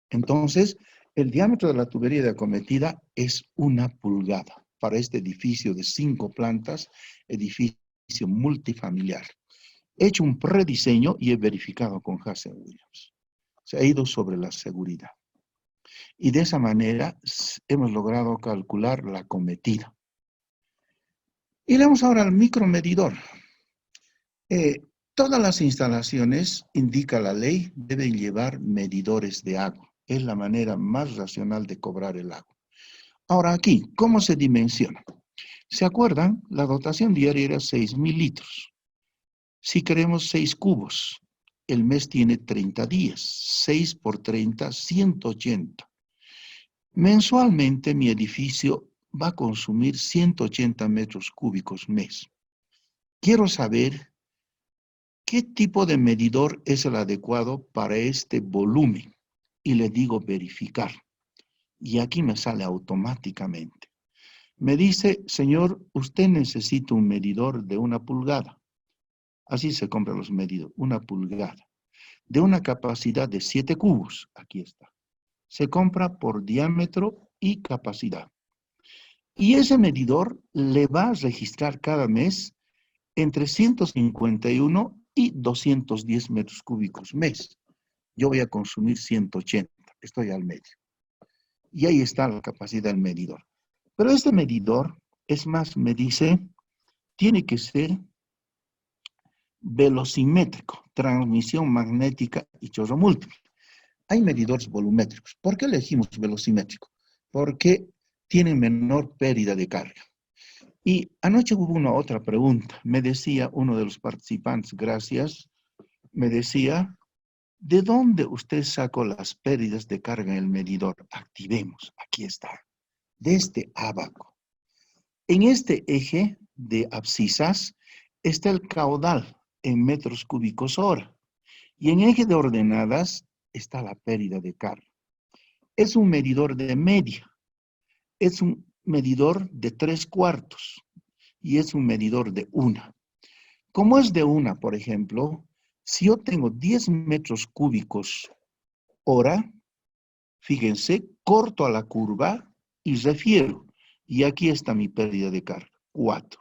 Entonces, el diámetro de la tubería de acometida es 1 pulgada para este edificio de 5 plantas, edificio multifamiliar. He hecho un prediseño y he verificado con Hazen Williams. Se ha ido sobre la seguridad. Y de esa manera hemos logrado calcular la acometida. Iremos ahora al micromedidor. Todas las instalaciones, indica la ley, deben llevar medidores de agua. Es la manera más racional de cobrar el agua. Ahora aquí, ¿cómo se dimensiona? ¿Se acuerdan? La dotación diaria era 6.000 litros. Si queremos 6 cubos, el mes tiene 30 días. 6 por 30, 180. Mensualmente mi edificio va a consumir 180 metros cúbicos mes. Quiero saber qué tipo de medidor es el adecuado para este volumen. Y le digo verificar. Y aquí me sale automáticamente. Me dice, señor, usted necesita un medidor de 1 pulgada. Así se compran los medidores, 1 pulgada. De una capacidad de 7 cubos. Aquí está. Se compra por diámetro y capacidad. Y ese medidor le va a registrar cada mes entre 151 y 210 metros cúbicos mes. Yo voy a consumir 180, estoy al medio. Y ahí está la capacidad del medidor. Pero este medidor, es más, me dice, tiene que ser velocimétrico, transmisión magnética y chorro múltiple. Hay medidores volumétricos. ¿Por qué elegimos velocimétrico? Porque tienen menor pérdida de carga. Y anoche hubo una otra pregunta. Me decía uno de los participantes, gracias, me decía, ¿de dónde usted sacó las pérdidas de carga en el medidor? Activemos, aquí está, de este ábaco. En este eje de abscisas está el caudal en metros cúbicos hora. Y en eje de ordenadas está la pérdida de carga. Es un medidor de media. Es un medidor de 3/4. Y es un medidor de 1. Como es de 1, por ejemplo, si yo tengo 10 metros cúbicos hora, fíjense, corto a la curva y refiero. Y aquí está mi pérdida de carga, 4.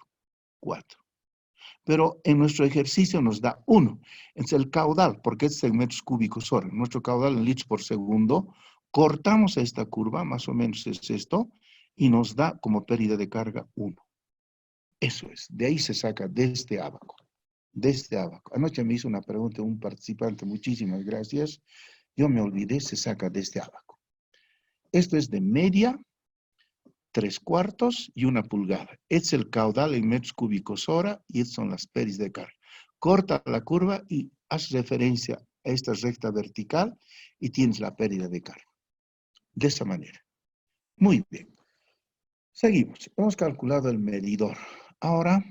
Pero en nuestro ejercicio nos da 1. Es el caudal, porque es en metros cúbicos hora. Nuestro caudal en litros por segundo, cortamos esta curva, más o menos es esto, y nos da como pérdida de carga 1. Eso es, de ahí se saca de este ábaco. De este ábaco. Anoche me hizo una pregunta un participante, muchísimas gracias. Yo me olvidé, se saca de este ábaco. Esto es de media, 3/4 y 1 pulgada. Es el caudal en metros cúbicos hora y estas son las pérdidas de carga. Corta la curva y haz referencia a esta recta vertical y tienes la pérdida de carga. De esa manera. Muy bien. Seguimos. Hemos calculado el medidor. Ahora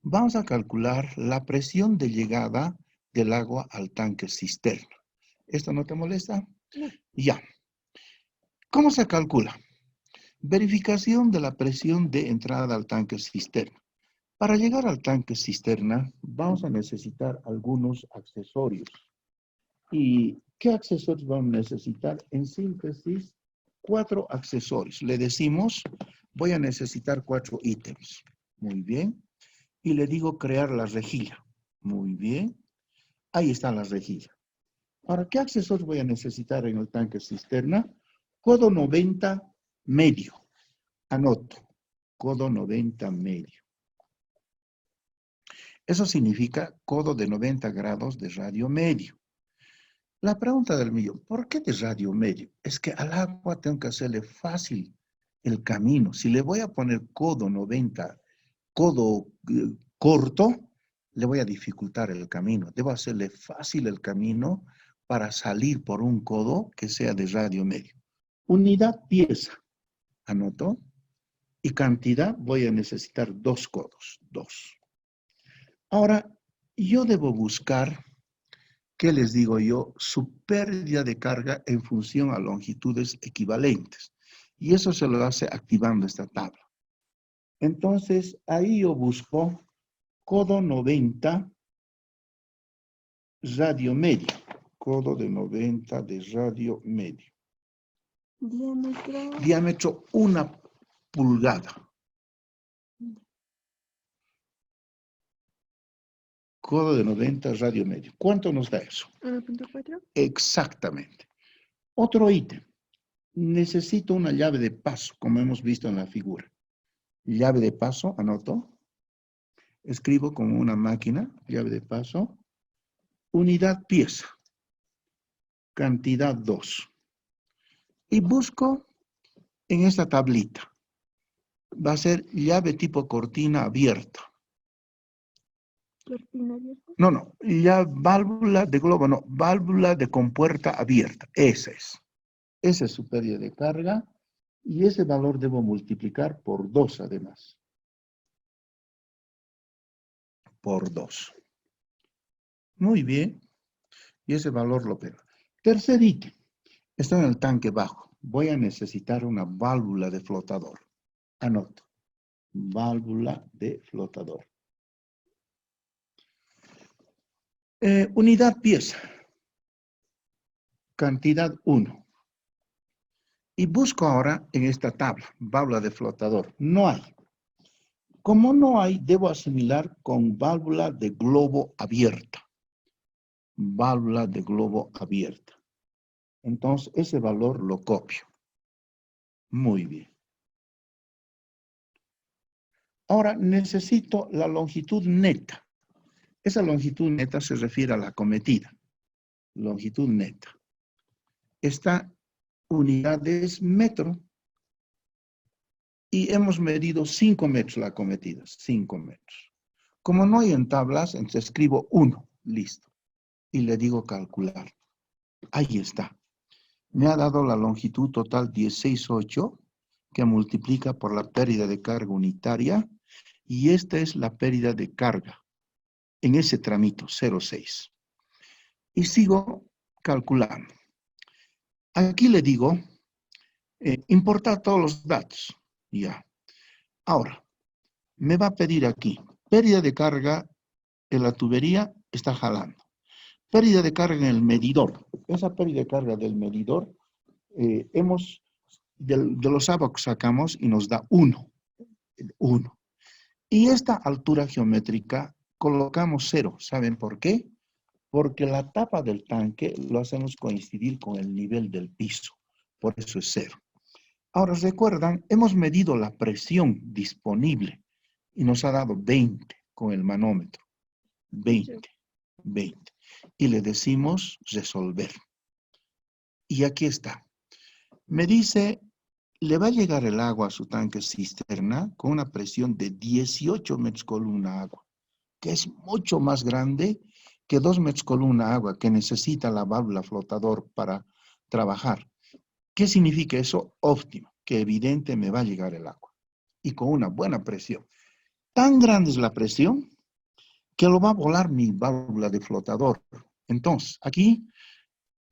vamos a calcular la presión de llegada del agua al tanque cisterna. ¿Esto no te molesta? No. Ya. ¿Cómo se calcula? Verificación de la presión de entrada al tanque cisterna. Para llegar al tanque cisterna vamos a necesitar algunos accesorios. ¿Y qué accesorios vamos a necesitar? En síntesis, 4 accesorios. Le decimos, voy a necesitar 4 ítems. Muy bien. Y le digo crear la rejilla. Muy bien. Ahí está la rejilla. Ahora, ¿qué accesorios voy a necesitar en el tanque cisterna? Codo 90 medio. Anoto. Codo 90 medio. Eso significa codo de 90 grados de radio medio. La pregunta del millón, ¿por qué de radio medio? Es que al agua tengo que hacerle fácil el camino. Si le voy a poner codo 90, codo corto, le voy a dificultar el camino. Debo hacerle fácil el camino para salir por un codo que sea de radio medio. Unidad pieza. ¿Anoto? Y cantidad voy a necesitar 2 codos, 2. Ahora, yo debo buscar, ¿qué les digo yo? Su pérdida de carga en función a longitudes equivalentes. Y eso se lo hace activando esta tabla. Entonces, ahí yo busco codo 90 radio medio. Codo de 90 de radio medio. Diámetro. Diámetro 1 pulgada. Codo de 90 radio medio. ¿Cuánto nos da eso? 1.4. Exactamente. Otro ítem. Necesito una llave de paso, como hemos visto en la figura. Llave de paso, anoto. Escribo como una máquina, llave de paso. Unidad pieza. Cantidad 2. Y busco en esta tablita. Va a ser llave tipo cortina abierta. Cortina abierta. No, ya válvula de globo, no, válvula de compuerta abierta. Esa es. Esa es su pérdida de carga. Y ese valor debo multiplicar por 2 además. Por 2. Muy bien. Y ese valor lo pego. Tercer ítem. Está en el tanque bajo. Voy a necesitar una válvula de flotador. Anoto. Válvula de flotador. Unidad pieza. Cantidad 1. Y busco ahora en esta tabla, válvula de flotador. No hay. Como no hay, debo asimilar con válvula de globo abierta. Válvula de globo abierta. Entonces, ese valor lo copio. Muy bien. Ahora, necesito la longitud neta. Esa longitud neta se refiere a la cometida. Longitud neta. Esta unidad es metro. Y hemos medido 5 metros la cometida. 5 metros. Como no hay en tablas, entonces escribo 1. Listo. Y le digo calcular. Ahí está. Me ha dado la longitud total 16,8 que multiplica por la pérdida de carga unitaria. Y esta es la pérdida de carga en ese tramito, 0,6. Y sigo calculando. Aquí le digo, importar todos los datos. Ya. Ahora, me va a pedir aquí, pérdida de carga en la tubería está jalando. Pérdida de carga en el medidor. Esa pérdida de carga del medidor, de los abacos sacamos y nos da 1. 1. Y esta altura geométrica colocamos 0. ¿Saben por qué? Porque la tapa del tanque lo hacemos coincidir con el nivel del piso. Por eso es 0. Ahora, recuerdan, hemos medido la presión disponible y nos ha dado 20 con el manómetro. 20. Y le decimos resolver. Y aquí está. Me dice, le va a llegar el agua a su tanque cisterna con una presión de 18 metros columna agua, que es mucho más grande que 2 metros columna agua que necesita la válvula flotador para trabajar. ¿Qué significa eso? Óptimo, que evidente me va a llegar el agua. Y con una buena presión. Tan grande es la presión que lo va a volar mi válvula de flotador. Entonces, aquí,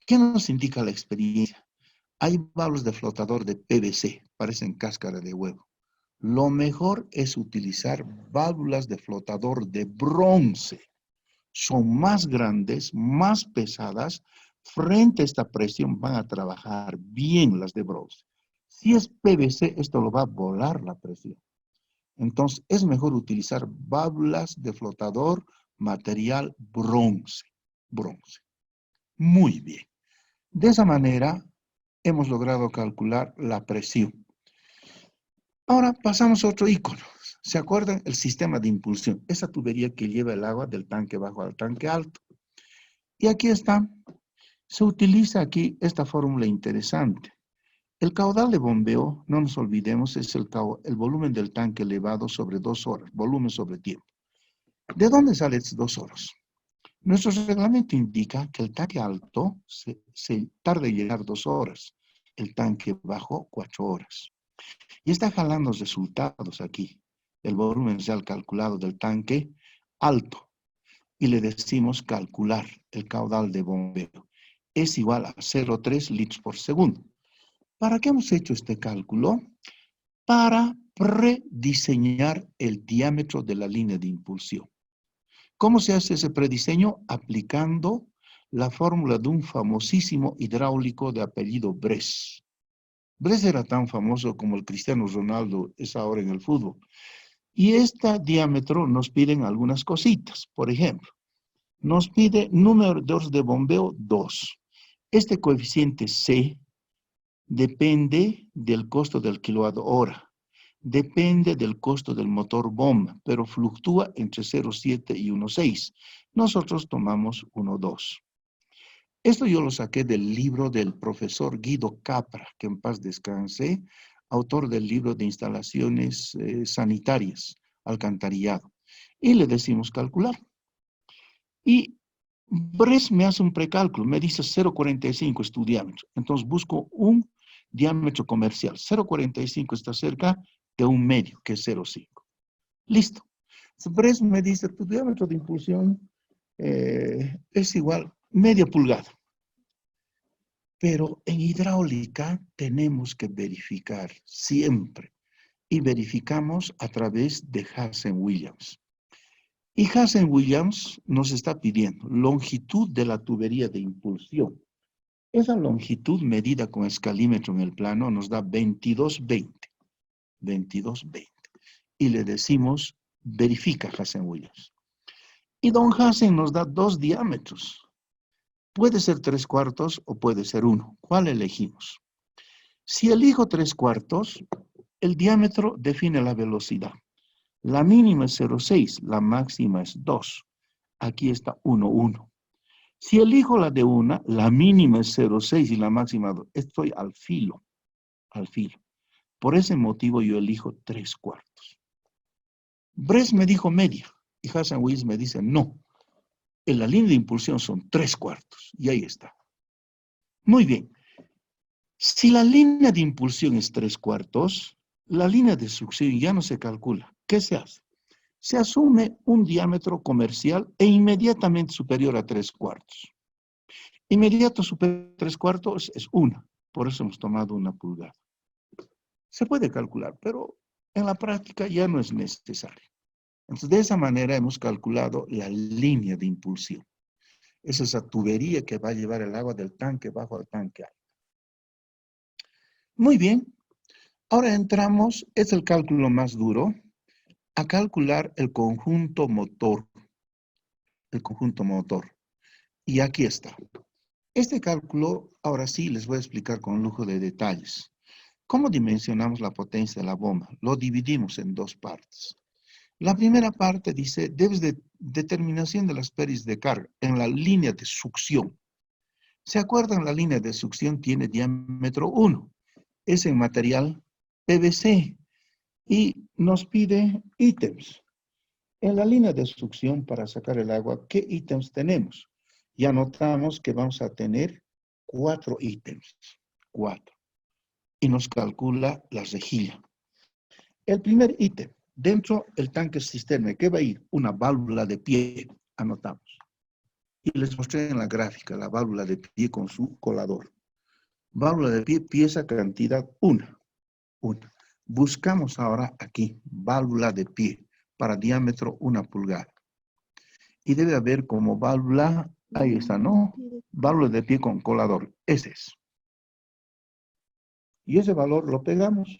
¿qué nos indica la experiencia? Hay válvulas de flotador de PVC, parecen cáscara de huevo. Lo mejor es utilizar válvulas de flotador de bronce. Son más grandes, más pesadas. Frente a esta presión van a trabajar bien las de bronce. Si es PVC, esto lo va a volar la presión. Entonces, es mejor utilizar válvulas de flotador material bronce. Bronce. Muy bien. De esa manera, hemos logrado calcular la presión. Ahora pasamos a otro icono. ¿Se acuerdan? El sistema de impulsión. Esa tubería que lleva el agua del tanque bajo al tanque alto. Y aquí está. Se utiliza aquí esta fórmula interesante. El caudal de bombeo, no nos olvidemos, es el volumen del tanque elevado sobre 2 horas, volumen sobre tiempo. ¿De dónde salen esas 2 horas? Nuestro reglamento indica que el tanque alto se tarda en llenar 2 horas, el tanque bajo 4 horas. Y está jalando los resultados aquí. El volumen real calculado del tanque alto. Y le decimos calcular el caudal de bombeo. Es igual a 0,3 litros por segundo. ¿Para qué hemos hecho este cálculo? Para prediseñar el diámetro de la línea de impulsión. ¿Cómo se hace ese prediseño? Aplicando la fórmula de un famosísimo hidráulico de apellido Bres. Bres era tan famoso como el Cristiano Ronaldo es ahora en el fútbol. Y este diámetro nos piden algunas cositas. Por ejemplo, nos pide número de bombeo 2. Este coeficiente C depende del costo del kilowatt hora. Depende del costo del motor bomba, pero fluctúa entre 0,7 y 1,6. Nosotros tomamos 1,2. Esto yo lo saqué del libro del profesor Guido Capra, que en paz descanse, autor del libro de instalaciones sanitarias, alcantarillado. Y le decimos calcular. Y Bres me hace un precálculo, me dice 0,45 es tu diámetro. Entonces busco un diámetro comercial. 0,45 está cerca de un medio, que es 0,5. Listo. Bres me dice, tu diámetro de impulsión es igual media pulgada. Pero en hidráulica tenemos que verificar siempre. Y verificamos a través de Hazen-Williams. Y Hazen-Williams nos está pidiendo longitud de la tubería de impulsión. Esa longitud medida con escalímetro en el plano nos da 22,20. 22,20. Y le decimos, verifica Hazen-Williams. Y don Hazen nos da dos diámetros. Puede ser 3/4 o puede ser 1. ¿Cuál elegimos? Si elijo 3/4, el diámetro define la velocidad. La mínima es 0,6, la máxima es 2. Aquí está 1,1. Si elijo la de 1, la mínima es 0,6 y la máxima 2. Estoy al filo, al filo. Por ese motivo yo elijo 3/4. Bres me dijo media y Hazen-Williams me dice no. En la línea de impulsión son 3/4 y ahí está. Muy bien. Si la línea de impulsión es 3/4, la línea de succión ya no se calcula. ¿Qué se hace? Se asume un diámetro comercial e inmediatamente superior a 3/4. Inmediato superior a 3/4 es 1. Por eso hemos tomado 1 pulgada. Se puede calcular, pero en la práctica ya no es necesario. Entonces, de esa manera hemos calculado la línea de impulsión. Es esa tubería que va a llevar el agua del tanque bajo al tanque alto. Muy bien. Ahora entramos, es el cálculo más duro, a calcular el conjunto motor. El conjunto motor. Y aquí está. Este cálculo, ahora sí, les voy a explicar con lujo de detalles. ¿Cómo dimensionamos la potencia de la bomba? Lo dividimos en dos partes. La primera parte dice, debes de determinación de las pérdidas de carga en la línea de succión. ¿Se acuerdan? La línea de succión tiene diámetro 1. Es en material PVC y nos pide ítems. En la línea de succión para sacar el agua, ¿qué ítems tenemos? Ya notamos que vamos a tener 4 ítems. 4. Y nos calcula la rejilla. El primer ítem, dentro del tanque cisterna, ¿qué va a ir? Una válvula de pie, anotamos. Y les mostré en la gráfica la válvula de pie con su colador. Válvula de pie, pieza, cantidad, 1. Buscamos ahora aquí, válvula de pie, para diámetro 1 pulgada. Y debe haber como válvula, ahí está, ¿no? Válvula de pie con colador, ese es. Y ese valor lo pegamos.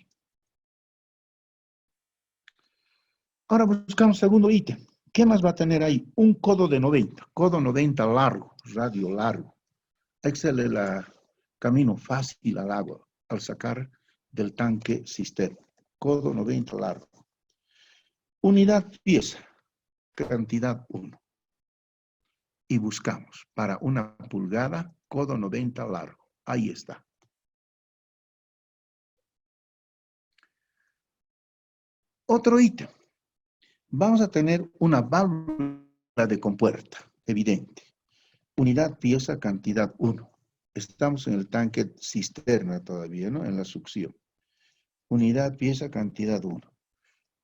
Ahora buscamos segundo ítem. ¿Qué más va a tener ahí? Un codo de 90. Codo 90 largo, radio largo. Excel el camino fácil al agua al sacar del tanque cisterna. Codo 90 largo. Unidad pieza. Cantidad 1. Y buscamos para 1 pulgada, codo 90 largo. Ahí está. Otro ítem. Vamos a tener una válvula de compuerta, evidente. Unidad, pieza, cantidad 1. Estamos en el tanque cisterna todavía, ¿no? En la succión. Unidad, pieza, cantidad 1.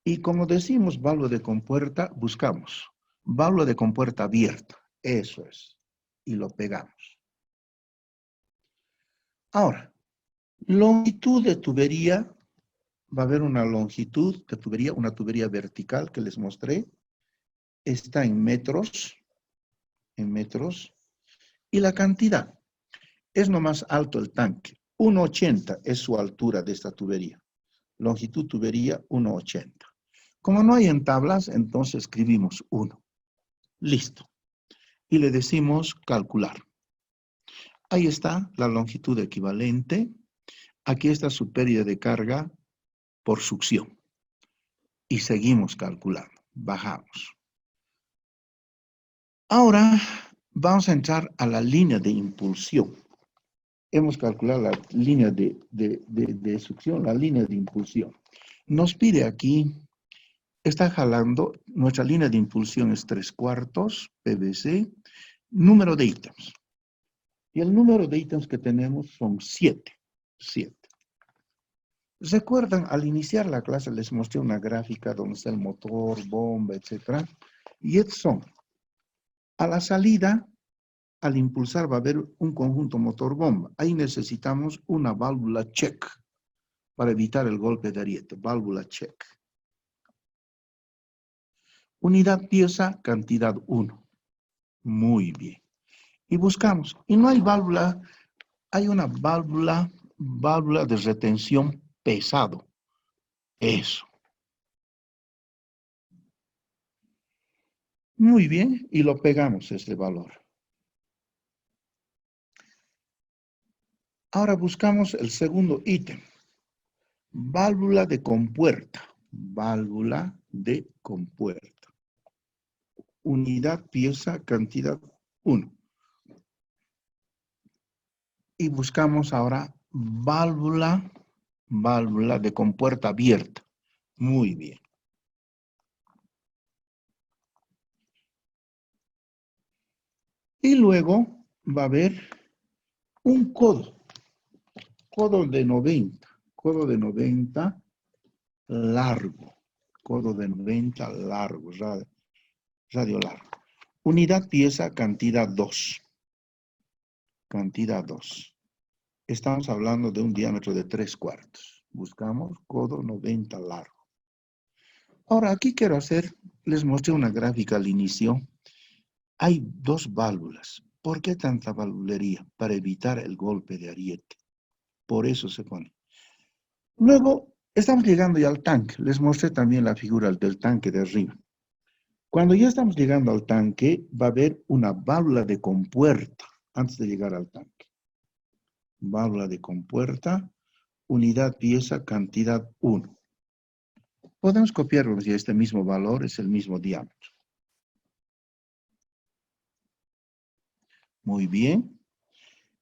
Y como decimos válvula de compuerta, buscamos válvula de compuerta abierta. Eso es. Y lo pegamos. Ahora, longitud de tubería. Va a haber una longitud de tubería, una tubería vertical que les mostré. Está en metros. Y la cantidad. Es lo más alto el tanque. 1,80 es su altura de esta tubería. Longitud tubería 1,80. Como no hay en tablas, entonces escribimos 1. Listo. Y le decimos calcular. Ahí está la longitud equivalente. Aquí está su pérdida de carga por succión. Y seguimos calculando. Bajamos. Ahora vamos a entrar a la línea de impulsión. Hemos calculado la línea de succión, la línea de impulsión. Nos pide aquí, está jalando, nuestra línea de impulsión es 3/4 PVC, número de ítems. Y el número de ítems que tenemos son 7. ¿Recuerdan? Al iniciar la clase les mostré una gráfica donde está el motor, bomba, etc. Y estos son, a la salida, al impulsar va a haber un conjunto motor-bomba. Ahí necesitamos una válvula check para evitar el golpe de ariete. Válvula check. Unidad pieza, cantidad 1. Muy bien. Y buscamos. Y no hay válvula, hay una válvula de retención pesado. Eso. Muy bien. Y lo pegamos este valor. Ahora buscamos el segundo ítem. Válvula de compuerta. Válvula de compuerta. Unidad, pieza, cantidad 1. Y buscamos ahora válvula de compuerta abierta. Muy bien. Y luego va a haber un codo de 90. Codo de 90 largo. Codo de 90 largo, radio largo. Unidad, pieza, cantidad 2. Cantidad 2. Estamos hablando de un diámetro de 3/4. Buscamos codo 90 largo. Ahora, aquí quiero hacer, les mostré una gráfica al inicio. Hay 2 válvulas. ¿Por qué tanta valvulería? Para evitar el golpe de ariete. Por eso se pone. Luego, estamos llegando ya al tanque. Les mostré también la figura del tanque de arriba. Cuando ya estamos llegando al tanque, va a haber una válvula de compuerta antes de llegar al tanque. Válvula de compuerta, unidad, pieza, cantidad 1. Podemos copiarlo si este mismo valor es el mismo diámetro. Muy bien.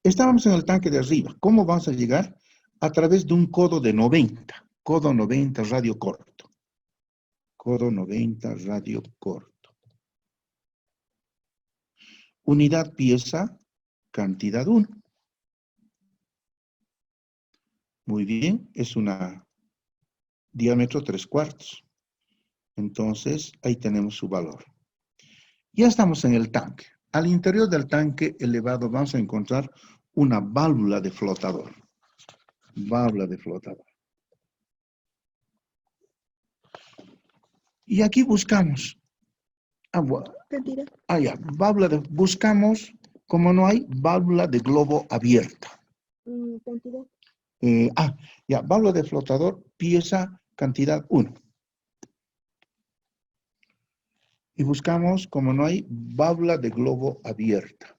Estábamos en el tanque de arriba. ¿Cómo vamos a llegar? A través de un codo de 90. Codo 90, radio corto. Codo 90, radio corto. Unidad, pieza, cantidad 1. Muy bien, es una diámetro 3/4. Entonces, ahí tenemos su valor. Ya estamos en el tanque. Al interior del tanque elevado vamos a encontrar una válvula de flotador. Válvula de flotador. Y aquí buscamos. Buscamos, como no hay, válvula de globo abierta. Cantidad. Válvula de flotador, pieza, cantidad 1. Y buscamos, como no hay, válvula de globo abierta.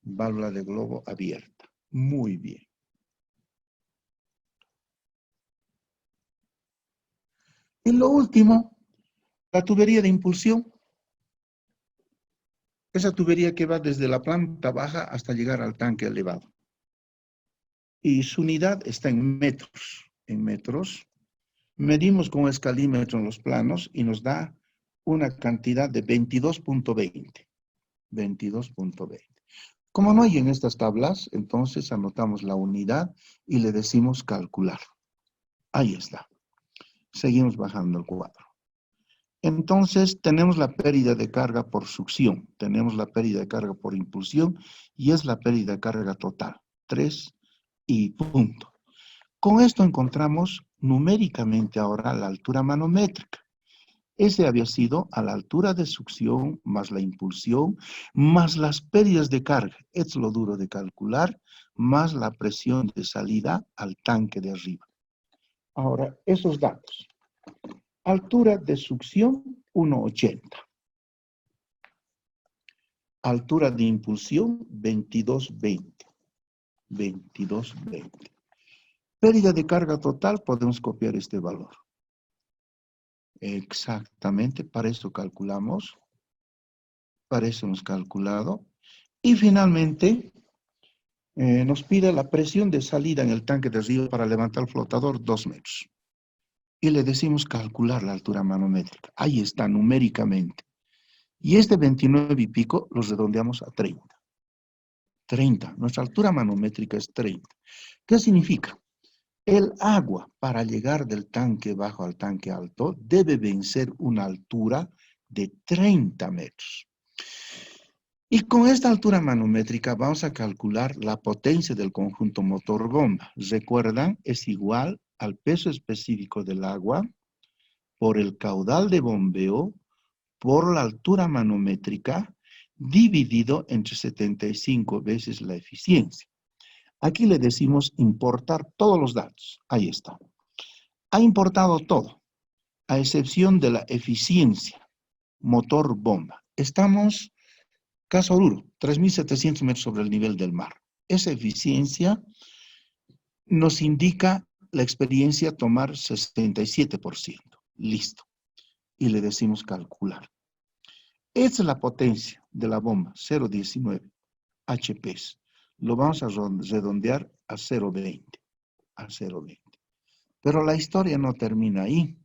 Válvula de globo abierta. Muy bien. Y lo último, la tubería de impulsión. Esa tubería que va desde la planta baja hasta llegar al tanque elevado. Y su unidad está en metros. En metros. Medimos con escalímetro en los planos y nos da una cantidad de 22.20. 22.20. Como no hay en estas tablas, entonces anotamos la unidad y le decimos calcular. Ahí está. Seguimos bajando el cuadro. Entonces, tenemos la pérdida de carga por succión, tenemos la pérdida de carga por impulsión y es la pérdida de carga total. 3 y punto. Con esto encontramos numéricamente ahora la altura manométrica. Ese había sido a la altura de succión, más la impulsión, más las pérdidas de carga. Es lo duro de calcular, más la presión de salida al tanque de arriba. Ahora, esos datos. Altura de succión, 1,80. Altura de impulsión, 22,20. 22,20. Pérdida de carga total, podemos copiar este valor. Exactamente, para eso calculamos. Para eso hemos calculado. Y finalmente, nos pide la presión de salida en el tanque de río para levantar el flotador 2 metros. Y le decimos calcular la altura manométrica. Ahí está, numéricamente. Y este 29 y pico los redondeamos a 30. 30. Nuestra altura manométrica es 30. ¿Qué significa? El agua, para llegar del tanque bajo al tanque alto, debe vencer una altura de 30 metros. Y con esta altura manométrica vamos a calcular la potencia del conjunto motor-bomba. Recuerdan, es igual al peso específico del agua por el caudal de bombeo por la altura manométrica dividido entre 75 veces la eficiencia. Aquí le decimos importar todos los datos. Ahí está. Ha importado todo, a excepción de la eficiencia motor-bomba. Estamos, caso duro, 3.700 metros sobre el nivel del mar. Esa eficiencia nos indica la experiencia tomar 67%. Listo. Y le decimos calcular. Esta es la potencia de la bomba, 0,19 HPs. Lo vamos a redondear a 0,20. A 0,20. Pero la historia no termina ahí.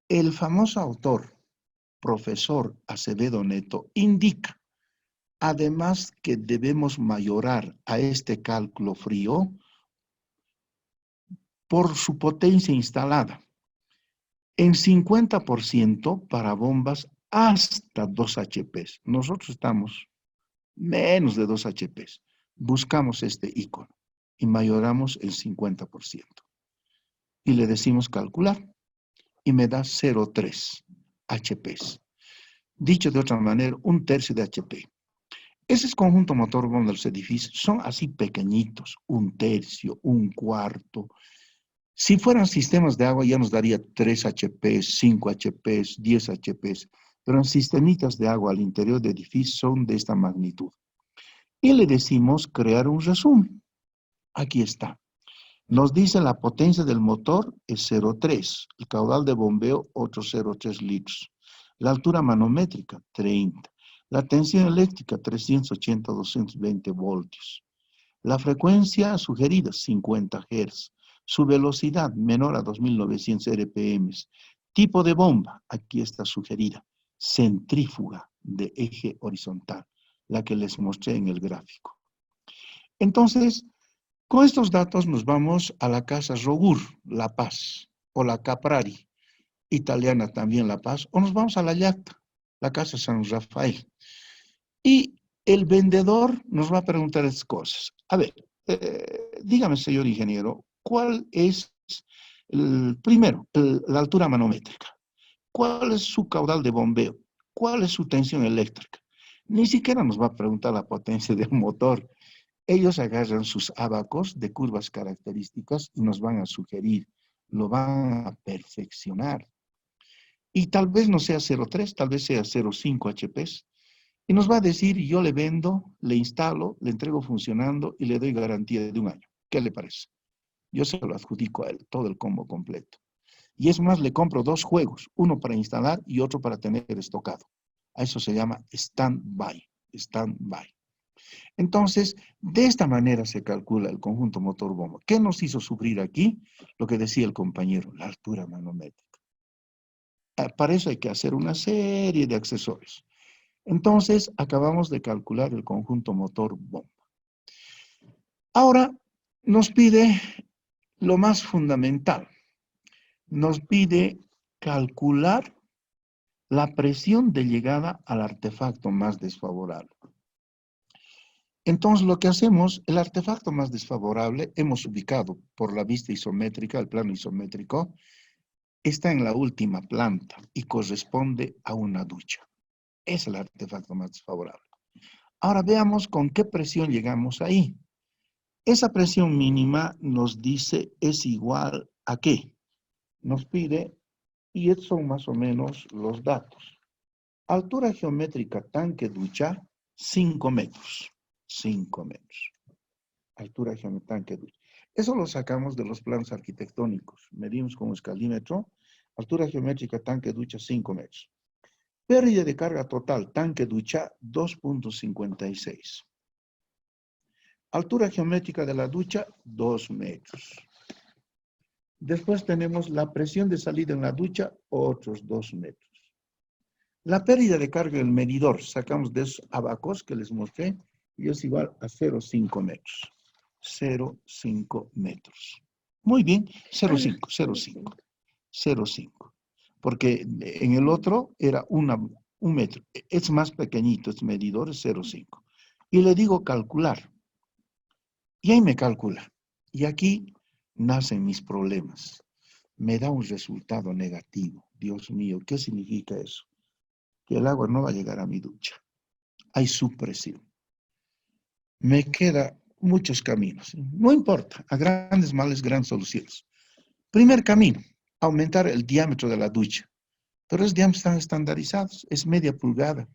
El famoso autor, profesor Acevedo Neto, indica, además, que debemos mayorar a este cálculo frío por su potencia instalada en 50% para bombas hasta 2 HPs. Nosotros estamos menos de 2 HPs. Buscamos este icono y mayoramos el 50%. Y le decimos calcular y me da 0,3 HPs. Dicho de otra manera, 1/3 de HP. Ese conjunto motor bomba de los edificios son así pequeñitos, 1/3, 1/4. Si fueran sistemas de agua ya nos daría 3 HPs, 5 HPs, 10 HPs, pero en sistemitas de agua al interior de edificios son de esta magnitud. Y le decimos crear un resumen. Aquí está. Nos dice la potencia del motor es 0,3, el caudal de bombeo otro 0,3 litros, la altura manométrica 30, la tensión eléctrica 380-220 voltios, la frecuencia sugerida 50 Hz, su velocidad menor a 2.900 RPM, tipo de bomba, aquí está sugerida, centrífuga de eje horizontal, la que les mostré en el gráfico. Entonces, con estos datos nos vamos a la Casa Rogur, La Paz, o la Caprari, italiana también La Paz, o nos vamos a la Yacta, la Casa San Rafael. Y el vendedor nos va a preguntar estas cosas. A ver, dígame, señor ingeniero, ¿cuál es, primero, la altura manométrica? ¿Cuál es su caudal de bombeo? ¿Cuál es su tensión eléctrica? Ni siquiera nos va a preguntar la potencia del motor. Ellos agarran sus abacos de curvas características y nos van a sugerir, lo van a perfeccionar. Y tal vez no sea 0,3, tal vez sea 0,5 HPs. Y nos va a decir, yo le vendo, le instalo, le entrego funcionando y le doy garantía de 1 año. ¿Qué le parece? Yo se lo adjudico a él, todo el combo completo. Y es más, le compro 2 juegos, uno para instalar y otro para tener estocado. A eso se llama stand-by, stand-by. Entonces, de esta manera se calcula el conjunto motor-bomba. ¿Qué nos hizo sufrir aquí? Lo que decía el compañero, la altura manométrica. Para eso hay que hacer una serie de accesorios. Entonces, acabamos de calcular el conjunto motor-bomba. Ahora, nos pide lo más fundamental. Nos pide calcular la presión de llegada al artefacto más desfavorable. Entonces, lo que hacemos, el artefacto más desfavorable, hemos ubicado por la vista isométrica, el plano isométrico, está en la última planta y corresponde a una ducha. Es el artefacto más desfavorable. Ahora veamos con qué presión llegamos ahí. Esa presión mínima nos dice es igual a qué. Nos pide, y estos son más o menos los datos. Altura geométrica tanque-ducha, 5 metros. 5 metros. Altura geométrica tanque-ducha. Eso lo sacamos de los planos arquitectónicos. Medimos con un escalímetro. Altura geométrica tanque-ducha, 5 metros. Pérdida de carga total tanque-ducha, 2.56. Altura geométrica de la ducha, 2 metros. Después tenemos la presión de salida en la ducha, otros 2 metros. La pérdida de carga del medidor, sacamos de esos abacos que les mostré, y es igual a 0,5 metros. 0,5 metros. Muy bien, 0,5, 0,5. 0,5. Porque en el otro era un metro. Es más pequeñito, este medidor es 0,5. Y le digo calcular. Y ahí me calcula. Y aquí nacen mis problemas. Me da un resultado negativo. Dios mío, ¿qué significa eso? Que el agua no va a llegar a mi ducha. Hay subpresión. Me quedan muchos caminos. No importa, a grandes males, grandes soluciones. Primer camino, aumentar el diámetro de la ducha. Pero los diámetros están estandarizados, es media pulgada.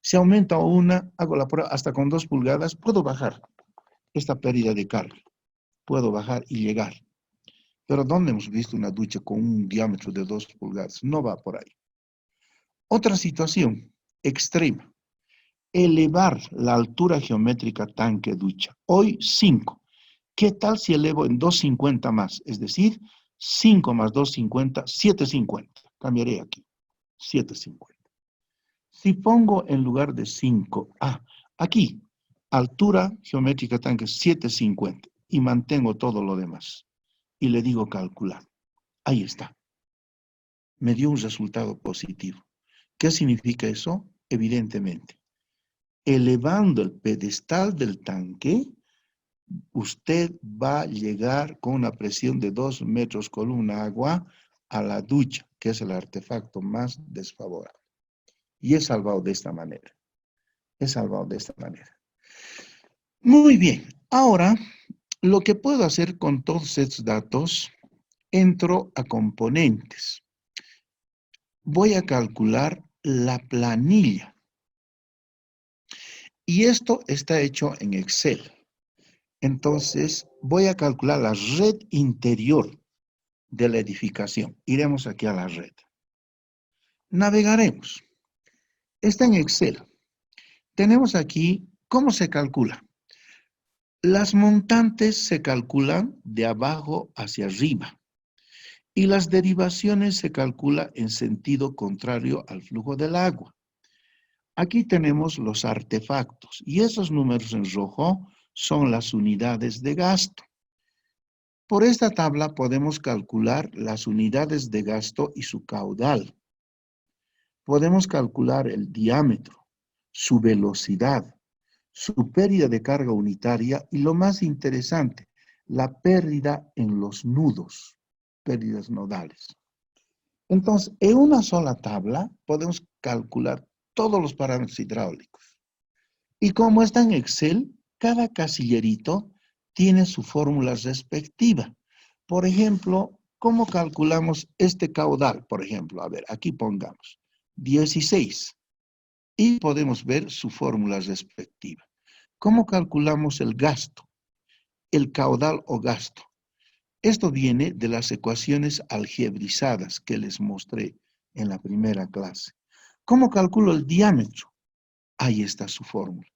Si aumento a una, hago la prueba, hasta con 2 pulgadas, puedo bajar esta pérdida de carga. Puedo bajar y llegar. Pero ¿dónde hemos visto una ducha con un diámetro de 2 pulgadas? No va por ahí. Otra situación extrema. Elevar la altura geométrica tanque-ducha. Hoy 5. ¿Qué tal si elevo en 250 más? Es decir, 5 más 250, 750. Cambiaré aquí. 750. Si pongo en lugar de 5, aquí, altura geométrica tanque 750 y mantengo todo lo demás. Y le digo calcular. Ahí está. Me dio un resultado positivo. ¿Qué significa eso? Evidentemente, elevando el pedestal del tanque, usted va a llegar con una presión de 2 metros columna agua a la ducha, que es el artefacto más desfavorable. Y he salvado de esta manera. He salvado de esta manera. Muy bien. Ahora, lo que puedo hacer con todos estos datos, entro a componentes. Voy a calcular la planilla. Y esto está hecho en Excel. Entonces, voy a calcular la red interior de la edificación. Iremos aquí a la red. Navegaremos. Está en Excel. Tenemos aquí, ¿cómo se calcula? Las montantes se calculan de abajo hacia arriba y las derivaciones se calculan en sentido contrario al flujo del agua. Aquí tenemos los artefactos y esos números en rojo son las unidades de gasto. Por esta tabla podemos calcular las unidades de gasto y su caudal. Podemos calcular el diámetro, su velocidad, su pérdida de carga unitaria y lo más interesante, la pérdida en los nudos, pérdidas nodales. Entonces, en una sola tabla podemos calcular todos los parámetros hidráulicos. Y como está en Excel, cada casillerito tiene su fórmula respectiva. Por ejemplo, ¿cómo calculamos este caudal? Por ejemplo, a ver, aquí pongamos 16 y podemos ver su fórmula respectiva. ¿Cómo calculamos el gasto? El caudal o gasto. Esto viene de las ecuaciones algebrizadas que les mostré en la primera clase. ¿Cómo calculo el diámetro? Ahí está su fórmula.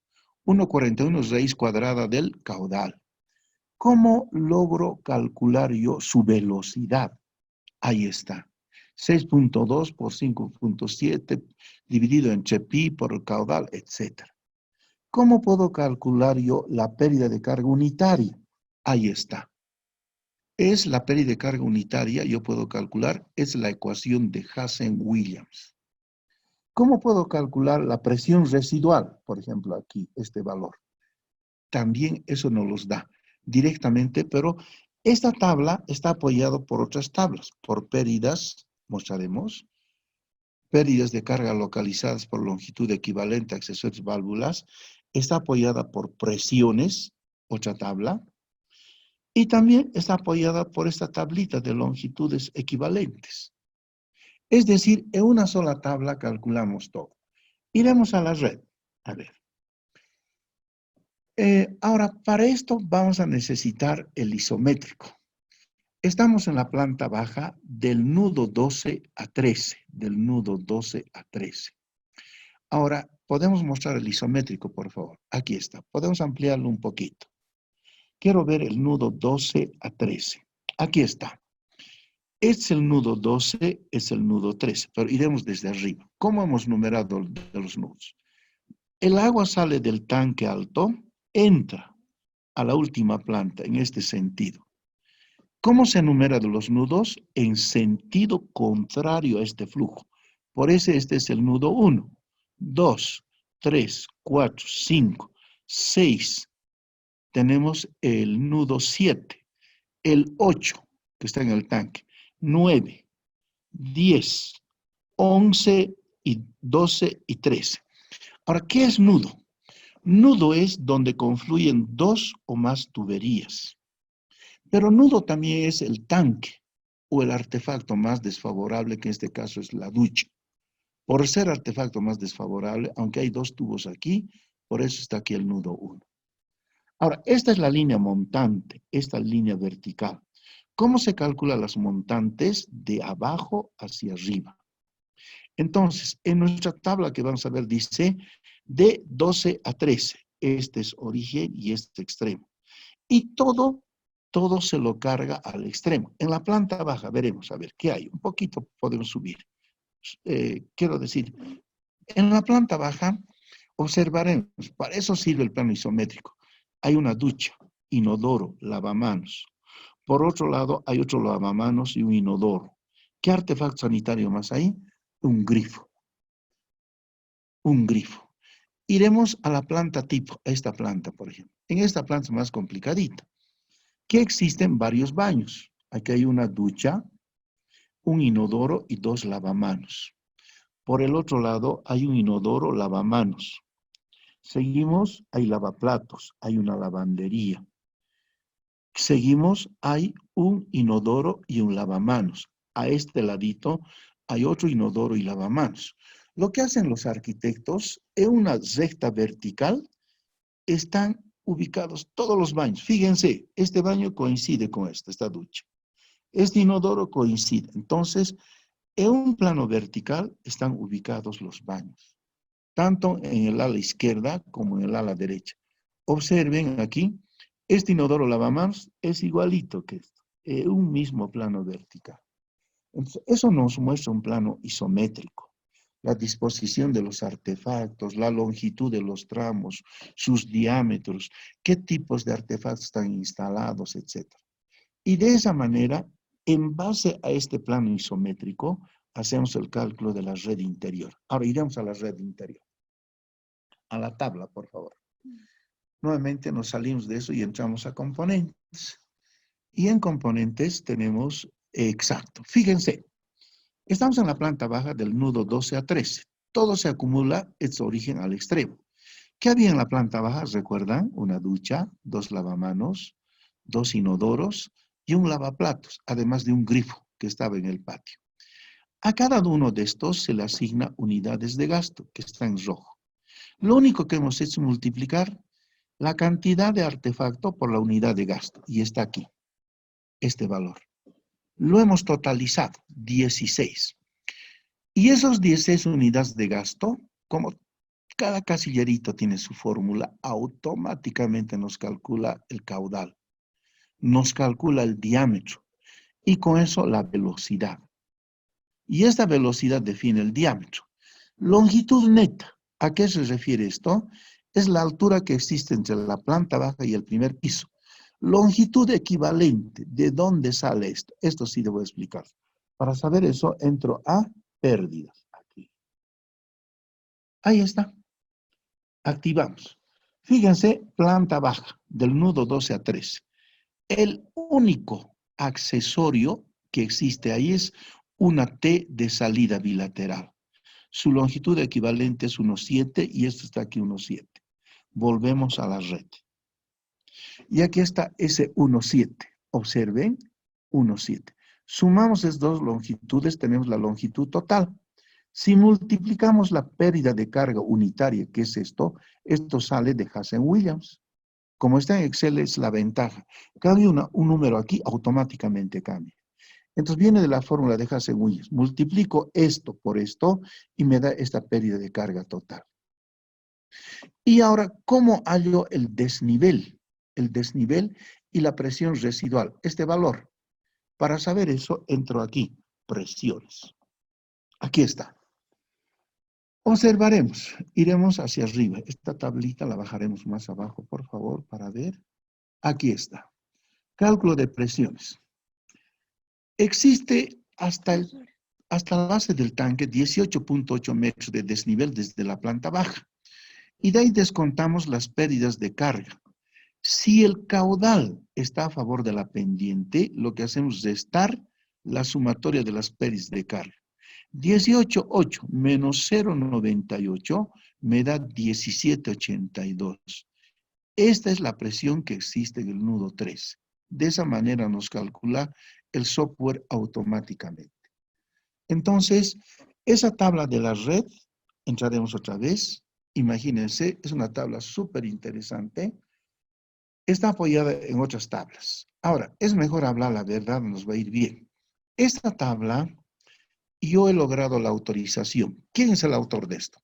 1,41 raíz cuadrada del caudal. ¿Cómo logro calcular yo su velocidad? Ahí está. 6.2 por 5.7 dividido entre pi por el caudal, etc. ¿Cómo puedo calcular yo la pérdida de carga unitaria? Ahí está. es la pérdida de carga unitaria, yo puedo calcular, es la ecuación de Hazen-Williams. ¿Cómo puedo calcular la presión residual? Por ejemplo, aquí, este valor. También eso nos los da directamente, pero esta tabla está apoyada por otras tablas, por pérdidas, mostraremos, pérdidas de carga localizadas por longitud equivalente a accesorios válvulas, está apoyada por presiones, otra tabla, y también está apoyada por esta tablita de longitudes equivalentes. Es decir, en una sola tabla calculamos todo. Iremos a la red. A ver. Ahora, para esto vamos a necesitar el isométrico. Estamos en la planta baja del nudo 12 a 13, del nudo 12 a 13. Ahora, podemos mostrar el isométrico, por favor. Aquí está. Podemos ampliarlo un poquito. Quiero ver el nudo 12 a 13. Aquí está. Es el nudo 12, es el nudo 13, pero iremos desde arriba. ¿Cómo hemos numerado de los nudos? El agua sale del tanque alto, entra a la última planta en este sentido. ¿Cómo se numera de los nudos? En sentido contrario a este flujo. Por eso este es el nudo 1, 2, 3, 4, 5, 6. Tenemos el nudo 7, el 8, que está en el tanque, 9, 10, 11, y 12 y 13. Ahora, ¿qué es nudo? Nudo es donde confluyen dos o más tuberías. Pero nudo también es el tanque o el artefacto más desfavorable, que en este caso es la ducha. Por ser artefacto más desfavorable, aunque hay dos tubos aquí, por eso está aquí el nudo 1. Ahora, esta es la línea montante, esta línea vertical. ¿Cómo se calculan las montantes? De abajo hacia arriba. Entonces, en nuestra tabla que vamos a ver dice de 12 a 13. Este es origen y este extremo. Y todo se lo carga al extremo. En la planta baja veremos, a ver, ¿qué hay? Un poquito podemos subir. Quiero decir, en la planta baja observaremos, para eso sirve el plano isométrico. Hay una ducha, inodoro, lavamanos. Por otro lado, hay otro lavamanos y un inodoro. ¿Qué artefacto sanitario más hay? Un grifo. Un grifo. Iremos a la planta tipo, a esta planta, por ejemplo. En esta planta es más complicadita. Que existen varios baños. Aquí hay una ducha, un inodoro y dos lavamanos. Por el otro lado hay un inodoro, lavamanos. Seguimos, hay lavaplatos, hay una lavandería. Seguimos, hay un inodoro y un lavamanos. A este ladito hay otro inodoro y lavamanos. Lo que hacen los arquitectos, en una recta vertical, están ubicados todos los baños. Fíjense, este baño coincide con esta ducha. Este inodoro coincide. Entonces, en un plano vertical están ubicados los baños, tanto en el ala izquierda como en el ala derecha. Observen aquí, este inodoro lavamanos es igualito que esto, un mismo plano vertical. Entonces, eso nos muestra un plano isométrico. La disposición de los artefactos, la longitud de los tramos, sus diámetros, qué tipos de artefactos están instalados, etc. Y de esa manera, en base a este plano isométrico, hacemos el cálculo de la red interior. Ahora iremos a la red interior. A la tabla, por favor. Nuevamente nos salimos de eso y entramos a componentes. Y en componentes tenemos, exacto, fíjense, estamos en la planta baja del nudo 12 a 13. Todo se acumula, es origen al extremo. ¿Qué había en la planta baja? ¿Recuerdan? Una ducha, dos lavamanos, dos inodoros y un lavaplatos, además de un grifo que estaba en el patio. A cada uno de estos se le asigna unidades de gasto, que está en rojo. Lo único que hemos hecho es multiplicar la cantidad de artefacto por la unidad de gasto, y está aquí, este valor. Lo hemos totalizado, 16. Y esos 16 unidades de gasto, como cada casillerito tiene su fórmula, automáticamente nos calcula el caudal, nos calcula el diámetro, y con eso la velocidad. Y esta velocidad define el diámetro. Longitud neta, ¿a qué se refiere esto? Es la altura que existe entre la planta baja y el primer piso. Longitud equivalente. ¿De dónde sale esto? Esto sí debo explicar. Para saber eso, entro a pérdidas. Aquí. Ahí está. Activamos. Fíjense, planta baja, del nudo 12 a 13. El único accesorio que existe ahí es una T de salida bilateral. Su longitud equivalente es 1,7 y esto está aquí 1,7. Volvemos a la red. Y aquí está ese 1,7. Observen, 1,7. Sumamos esas dos longitudes, tenemos la longitud total. Si multiplicamos la pérdida de carga unitaria, que es esto sale de Hazen-Williams. Como está en Excel es la ventaja. Cambia un número aquí, automáticamente cambia. Entonces viene de la fórmula de Hazen-Williams. Multiplico esto por esto y me da esta pérdida de carga total. Y ahora, ¿cómo hallo el desnivel? El desnivel y la presión residual. Este valor. Para saber eso, entro aquí. Presiones. Aquí está. Observaremos. Iremos hacia arriba. Esta tablita la bajaremos más abajo, por favor, para ver. Aquí está. Cálculo de presiones. Existe hasta la base del tanque 18.8 metros de desnivel desde la planta baja. Y de ahí descontamos las pérdidas de carga. Si el caudal está a favor de la pendiente, lo que hacemos es restar la sumatoria de las pérdidas de carga. 18.8 menos 0.98 me da 17.82. Esta es la presión que existe en el nudo 3. De esa manera nos calcula el software automáticamente. Entonces, esa tabla de la red, entraremos otra vez. Imagínense, es una tabla súper interesante. Está apoyada en otras tablas. Ahora, es mejor hablar la verdad, nos va a ir bien. Esta tabla, yo he logrado la autorización. ¿Quién es el autor de esto?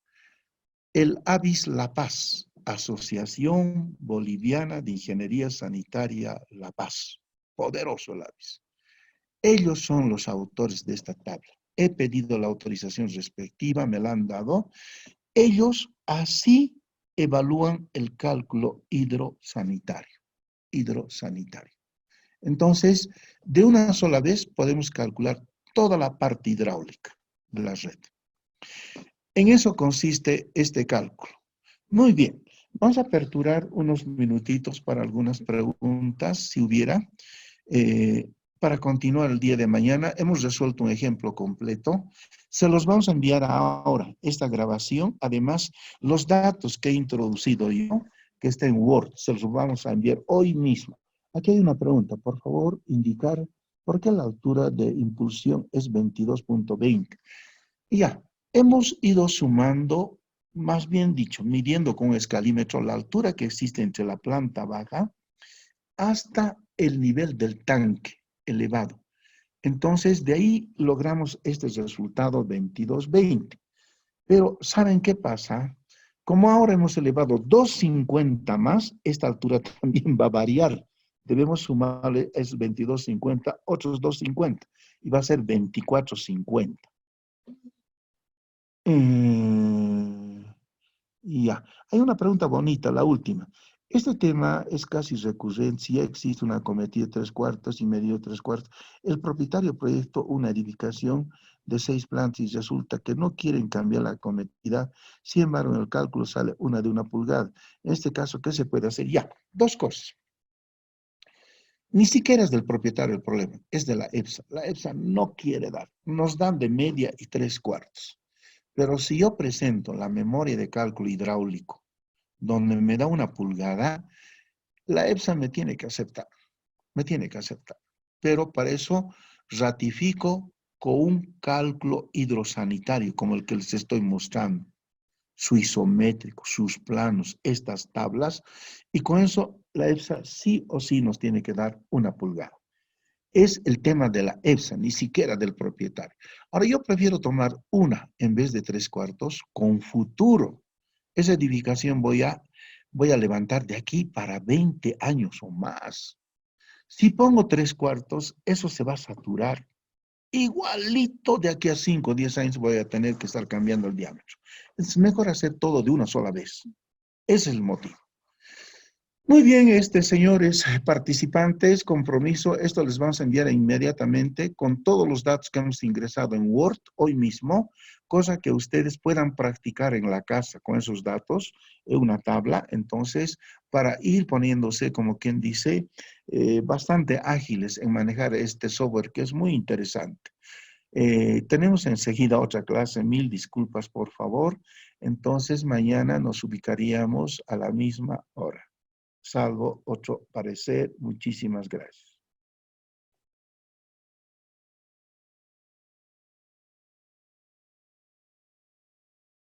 El ABIS La Paz, Asociación Boliviana de Ingeniería Sanitaria La Paz. Poderoso el ABIS. Ellos son los autores de esta tabla. He pedido la autorización respectiva, me la han dado. Ellos así evalúan el cálculo hidrosanitario. Entonces, de una sola vez podemos calcular toda la parte hidráulica de la red. En eso consiste este cálculo. Muy bien, vamos a aperturar unos minutitos para algunas preguntas, si hubiera. Para continuar el día de mañana, hemos resuelto un ejemplo completo. Se los vamos a enviar ahora, esta grabación. Además, los datos que he introducido yo, que está en Word, se los vamos a enviar hoy mismo. Aquí hay una pregunta, por favor, indicar por qué la altura de impulsión es 22.20. Y ya, hemos ido sumando, más bien dicho, midiendo con un escalímetro la altura que existe entre la planta baja hasta el nivel del tanque elevado. Entonces, de ahí logramos este resultado 22.20. Pero, ¿saben qué pasa? Como ahora hemos elevado 250 más, esta altura también va a variar. Debemos sumarle esos 22.50, otros 250, y va a ser 24.50. Ya, hay una pregunta bonita, la última. Este tema es casi recurrente, si ya existe una cometida de 3/4 y medio 3/4. El propietario proyectó una edificación de 6 plantas y resulta que no quieren cambiar la cometida, sin embargo en el cálculo sale una de 1 pulgada. En este caso, ¿qué se puede hacer? Ya, dos cosas. Ni siquiera es del propietario el problema, es de la EPSA. La EPSA no quiere dar, nos dan de media y 3/4. Pero si yo presento la memoria de cálculo hidráulico, donde me da 1 pulgada, la EPSA me tiene que aceptar. Pero para eso ratifico con un cálculo hidrosanitario, como el que les estoy mostrando. Su isométrico, sus planos, estas tablas, y con eso la EPSA sí o sí nos tiene que dar 1 pulgada. Es el tema de la EPSA, ni siquiera del propietario. Ahora, yo prefiero tomar 1 en vez de 3/4 con futuro. Esa edificación voy a levantar de aquí para 20 años o más. Si pongo 3/4, eso se va a saturar. Igualito de aquí a 5 o 10 años voy a tener que estar cambiando el diámetro. Es mejor hacer todo de una sola vez. Ese es el motivo. Muy bien, señores participantes, compromiso, esto les vamos a enviar inmediatamente con todos los datos que hemos ingresado en Word hoy mismo, cosa que ustedes puedan practicar en la casa con esos datos en una tabla, entonces, para ir poniéndose, como quien dice, bastante ágiles en manejar este software que es muy interesante. Tenemos enseguida otra clase, mil disculpas por favor, entonces mañana nos ubicaríamos a la misma hora salvo otro parecer. Muchísimas gracias.